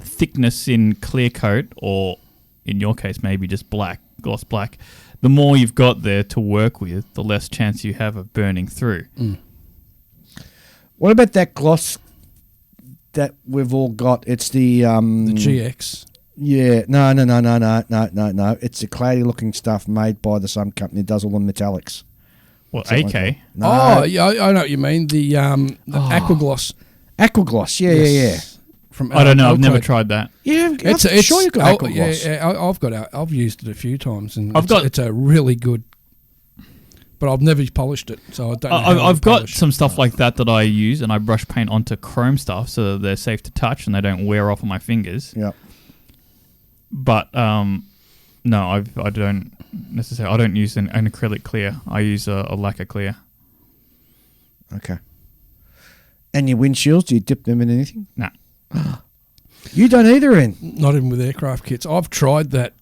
thickness in clear coat, or in your case maybe just gloss black, the more you've got there to work with, the less chance you have of burning through. What about that gloss that we've all got? It's the GX. Yeah, no. It's the cloudy looking stuff made by some company that does all the metallics. What, AK? Like no. Oh, yeah, I know what you mean. The Aquagloss. Aquagloss, yeah. From I don't know. I've never tried that. Yeah, I'm sure you've got Aquagloss. Yeah, I've used it a few times, and it's a really good. But I've never polished it, so I don't know. I've got some stuff like that I use, and I brush paint onto chrome stuff so that they're safe to touch and they don't wear off on my fingers. Yeah. But no, I don't necessarily. I don't use an acrylic clear. I use a lacquer clear. Okay. And your windshields, do you dip them in anything? No. You don't either, in? Not even with aircraft kits. I've tried that.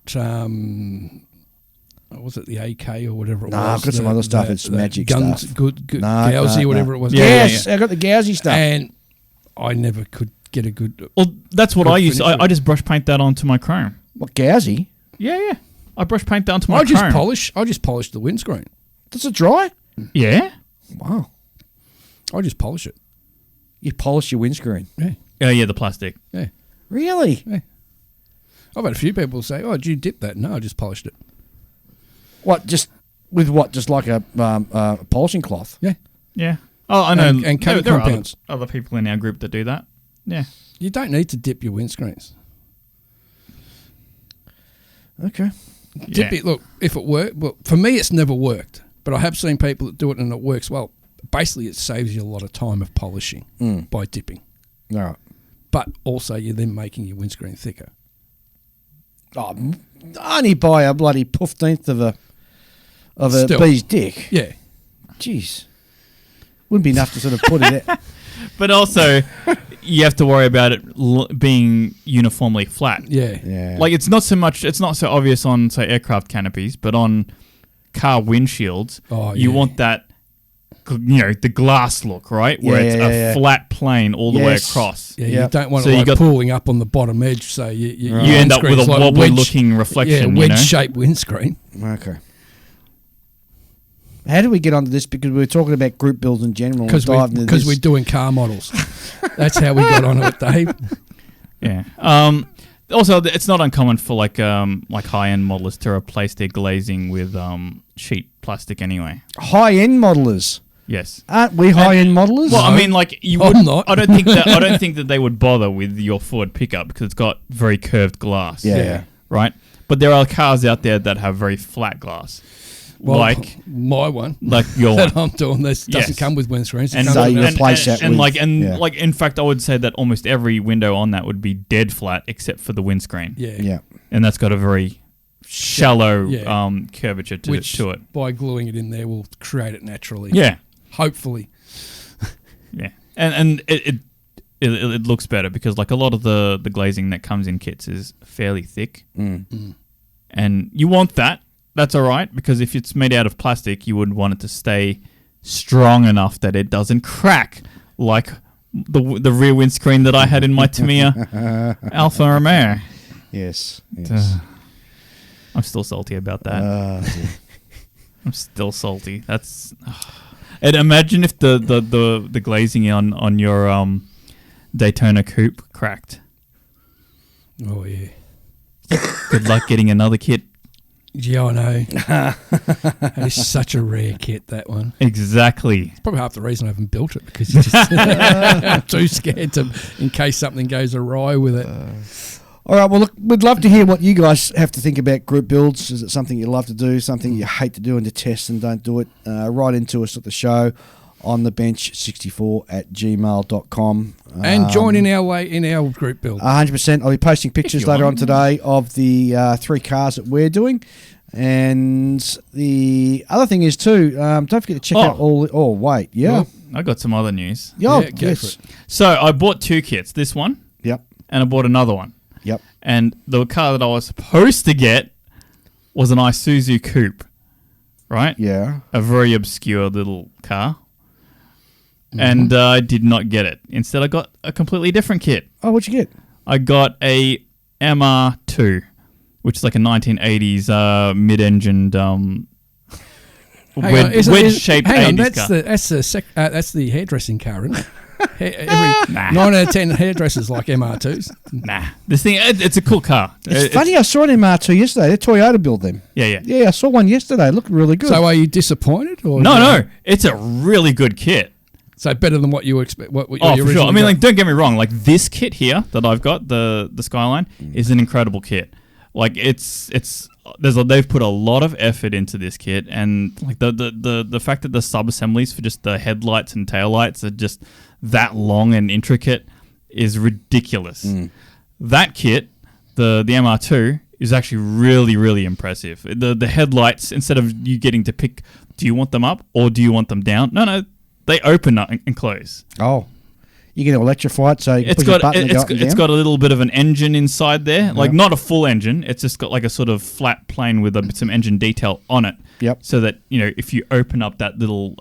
Was it the AK or whatever it was? No, I've got some other stuff. It's magic guns, stuff. Gauzy, whatever it was. Yes, I got the Gauzy stuff. And I never could get a good... Well, that's what I use. I just brush paint that onto my chrome. What, Gauzy? Yeah. I brush paint that onto my chrome. I just polish the windscreen. Does it dry? Yeah. Wow. I just polish it. You polish your windscreen? Yeah. Yeah, the plastic. Yeah. Really? Yeah. I've had a few people say, "Oh, did you dip that?" No, I just polished it. What? Just with what? Just like a polishing cloth? Yeah. Yeah. Oh, I know. And coat compounds. There are other people in our group that do that. Yeah. You don't need to dip your windscreens. Okay. Dip it. Look, if it worked, well, for me, it's never worked. But I have seen people that do it and it works well. Basically, it saves you a lot of time of polishing by dipping. All right. But also, you're then making your windscreen thicker. Oh, only by a bloody 15th of a bee's dick. Yeah. Jeez. Wouldn't be enough to sort of put it out. But also, you have to worry about it being uniformly flat. Yeah. Like, it's not so obvious on, say, aircraft canopies, but on car windshields, you want that, the glass look, right? Where it's a flat plane all the way across. Yeah, you don't want it pulling up on the bottom edge, so you end up with a wobbly-looking reflection. Yeah, wedge-shaped windscreen. Okay. How did we get onto this? Because we were talking about group builds in general. Because we're doing car models. That's how we got onto it, Dave. Yeah. Also, it's not uncommon for like high-end modelers to replace their glazing with sheet plastic anyway. High-end modelers. Yes. Aren't we high-end modelers? Well, I mean, like you I'm would not. I don't think that they would bother with your Ford pickup because it's got very curved glass. Yeah. Right. But there are cars out there that have very flat glass. Well, like my one, like your that one. I'm doing this doesn't Yes. come with windscreens. It And comes so with you an- replace that with- like in fact I would say that almost every window on that would be dead flat except for the windscreen. yeah, Yeah. And that's got a very shallow Yeah. curvature which to it. by gluing it in there will create it naturally. Yeah. Hopefully. Yeah. And it looks better because like a lot of the glazing that comes in kits is fairly thick. And you want that. That's all right because if it's made out of plastic, you would want it to stay strong enough that it doesn't crack like the rear windscreen that I had in my Tamiya Alfa Romeo. Yes. Yes. I'm still salty about that. Dear. I'm still salty. That's and imagine if the glazing on your Daytona coupe cracked. Oh yeah. Good luck getting another kit. Yeah, I know. That is such a rare kit, that one. Exactly. It's probably half the reason I haven't built it because I'm too scared to, in case something goes awry with it. All right. Well, look, we'd love to hear what you guys have to think about group builds. Is it something you love to do, something you hate to do and detest and don't do it? Write into us at the show on the bench64@gmail.com. And join in our group build. 100%. I'll be posting pictures you later on want. today of the 3 cars that we're doing. And the other thing is too, don't forget to check out all. Oh wait, yeah, Well, I got some other news. yeah, yeah, go for it. So I bought 2 kits. This one Yep, and I bought another one. yep. And the car that I was supposed to get was an Isuzu Coupe, right? Yeah. A very obscure little car. And I did not get it. Instead, I got a completely different kit. Oh, what'd you get? I got a MR2, which is like a 1980s mid-engined wedge-shaped Hang on, 80s car. that's the hairdressing car, isn't it? Every 9 out of 10 hairdressers like MR2s. Nah, this thing, it's a cool car. It's funny. I saw an MR2 yesterday. They're Toyota build them. Yeah. Yeah, I saw one yesterday. It looked really good. So are you disappointed? Or No, it's a really good kit. So better than what you expect? What you Oh, for sure. originally I mean, got? like, don't get me wrong. Like, this kit here that I've got, the Skyline, is an incredible kit. Like, they've put a lot of effort into this kit, and like the fact that the sub assemblies for just the headlights and taillights are just that long and intricate is ridiculous. That kit, the MR2, is actually really, really impressive. The headlights, instead of you getting to pick, do you want them up or do you want them down? No, they open up and close. Oh, you can electrify it, so you can push a button and go up and It's down? got a little bit of an engine inside there, like not a full engine. It's just got like a sort of flat plane with some engine detail on it. Yep. So that if you open up that little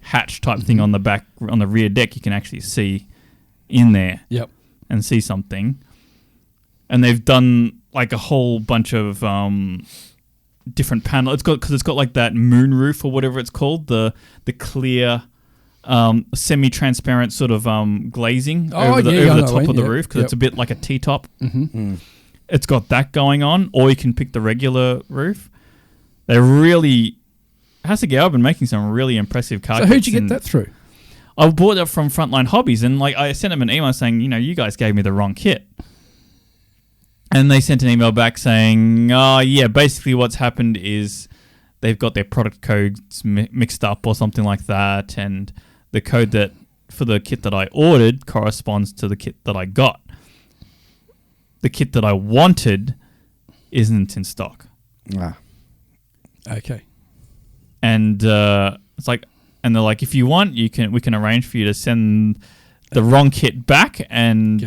hatch type thing on the back, on the rear deck, you can actually see in there. Yep. And see something. And they've done like a whole bunch of different panels. It's got like that moon roof or whatever it's called, the clear semi-transparent sort of glazing over the top of the roof because it's a bit like a T-top. It's got that going on, or you can pick the regular roof. They really Hasegawa have been making some really impressive car kits. So who'd you get that through? I bought it from Frontline Hobbies, and like I sent them an email saying, you guys gave me the wrong kit. And they sent an email back saying, basically what's happened is they've got their product codes mixed up or something like that, and the code that for the kit that I ordered corresponds to the kit that I got. The kit that I wanted isn't in stock. Ah. Okay. And it's like, and they're like, if you want, we can arrange for you to send the wrong kit back, and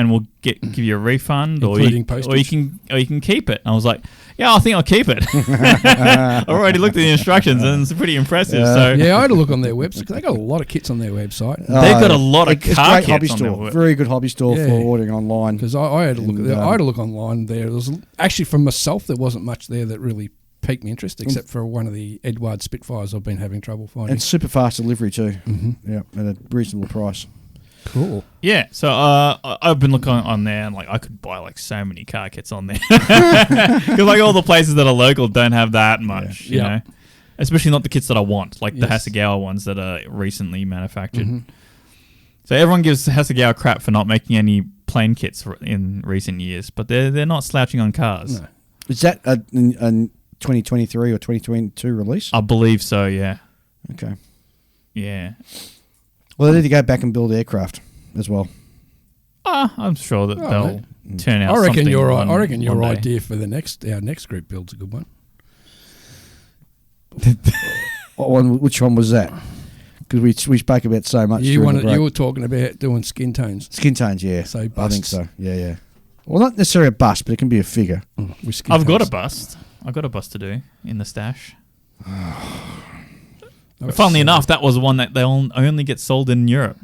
we'll give you a refund, or you can keep it. And I was like, yeah, I think I'll keep it. I already looked at the instructions, and it's pretty impressive. So yeah, I had a look on their website because they got a lot of kits on their website. They've got a lot of car it's a great kits hobby on store. their Very good hobby store for ordering online. Because I had a look. I had a look online there. There was actually, for myself, there wasn't much there that really piqued my interest, except for one of the Edward Spitfires I've been having trouble finding. And super fast delivery too. Yeah, at a reasonable price. Cool. Yeah, so I've been looking on there, and like I could buy like so many car kits on there because like all the places that are local don't have that much, you know. Especially not the kits that I want, like the Hasegawa ones that are recently manufactured. So everyone gives Hasegawa crap for not making any plain kits in recent years, but they're not slouching on cars. No. Is that a 2023 or 2022 release? I believe so, yeah. Okay. Yeah. Well, they need to go back and build aircraft as well. I'm sure that they'll turn out I reckon something your one day. idea for our next group build's a good one. Which one was that? Because we spoke about so much. You during the break. were talking about doing skin tones. Skin tones, yeah. So I think busts. so. Yeah. Well, not necessarily a bust, but it can be a figure. With skin I've got a tones. bust. I've got a bust to do in the stash. Oh, Funnily so- enough, that was one that they only get sold in Europe.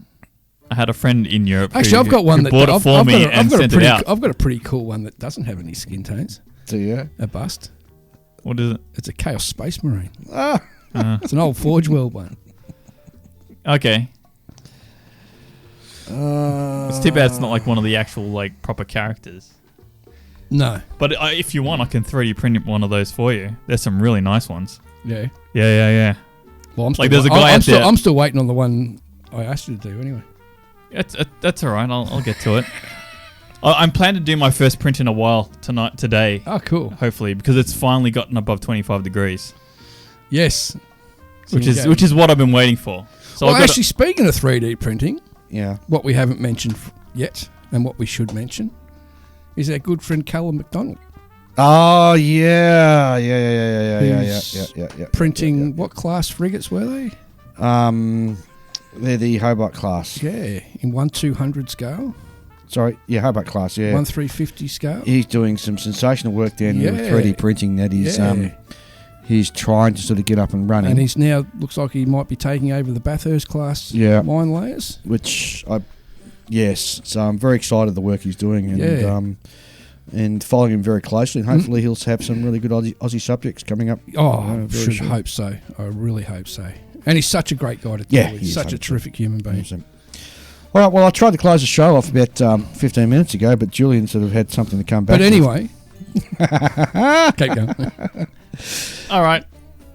I had a friend in Europe. Actually, I've got one that bought it for me and sent it out. I've got a pretty cool one that doesn't have any skin tones. So yeah. A bust. What is it? It's a Chaos Space Marine. Ah. It's an old Forge World one. Okay. It's too bad it's not like one of the actual like proper characters. No. But if you want, I can 3D print one of those for you. There's some really nice ones. Yeah. Yeah. Well, I'm Like, there's a guy I'm out there- I'm still waiting on the one I asked you to do anyway. That's all right. I'll get to it. I'm planning to do my first print in a while today. Oh, cool. Hopefully, because it's finally gotten above 25 degrees, Yes. So which you is go- which is what I've been waiting for. So Well, I've got actually, speaking of 3D printing, Yeah. what we haven't mentioned yet, and what we should mention, is our good friend Callum McDonald Oh yeah. Who's Yeah. printing. What class frigates were they? They're the Hobart class. Yeah, in 1/200 scale, Sorry, yeah, Hobart class. Yeah. 1/350 scale. He's doing some sensational work down here with Yeah. 3D printing. That is, Yeah. he's trying to sort of get up and running. And he's now looks like he might be taking over the Bathurst class Yeah. mine layers. Yes. So I'm very excited the work he's doing, and Yeah. and following him very closely. And hopefully he'll have some really good Aussie subjects coming up. Oh, I very should soon. hope so. I really hope so. And he's such a great guy to talk Yeah, with. he is, Such a 100%. terrific human being. 100%. All right. Well, I tried to close the show off about 15 minutes ago, but Julian sort of had something to come back. But with. anyway, keep going. all right.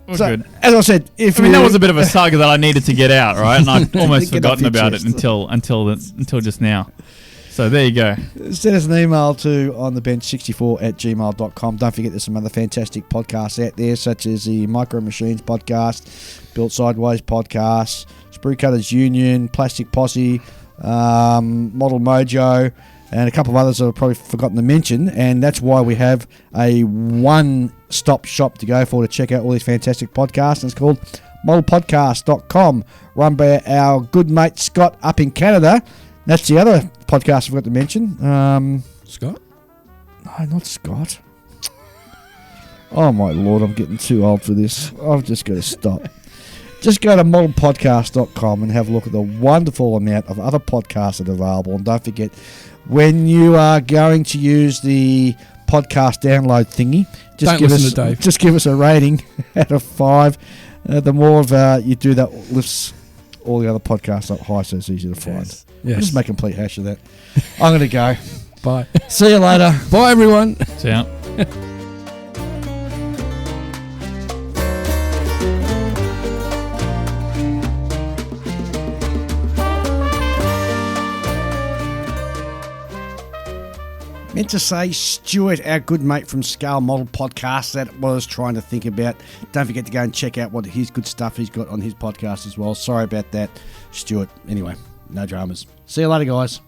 We're So, good. as I said, That was a bit of a saga that I needed to get out, right? And I'd almost Get off forgotten your about it chest. until just now. So there you go. Send us an email to onthebench64@gmail.com. Don't forget there's some other fantastic podcasts out there, such as the Micro Machines podcast, Built Sideways podcast, Sprue Cutters Union, Plastic Posse, Model Mojo, and a couple of others that I've probably forgotten to mention. And that's why we have a one-stop shop to go for to check out all these fantastic podcasts. And it's called modelpodcast.com, run by our good mate Scott up in Canada. That's the other podcast I forgot to mention. Scott? No, not Scott. Oh my lord, I'm getting too old for this. I've just got to stop. Just go to modelpodcast.com and have a look at the wonderful amount of other podcasts that are available. And don't forget, when you are going to use the podcast download thingy, Don't listen to Dave. Just give us a rating out of 5. The more of you do that, lifts all the other podcasts up high, so it's easy to find. Yes. Just make a complete hash of that. I'm going to go. Bye. See you later. Bye, everyone. So yeah. Meant to say Stuart, our good mate from Scale Model Podcast, that was trying to think about. Don't forget to go and check out what his good stuff he's got on his podcast as well. Sorry about that, Stuart. Anyway, no dramas. See you later, guys.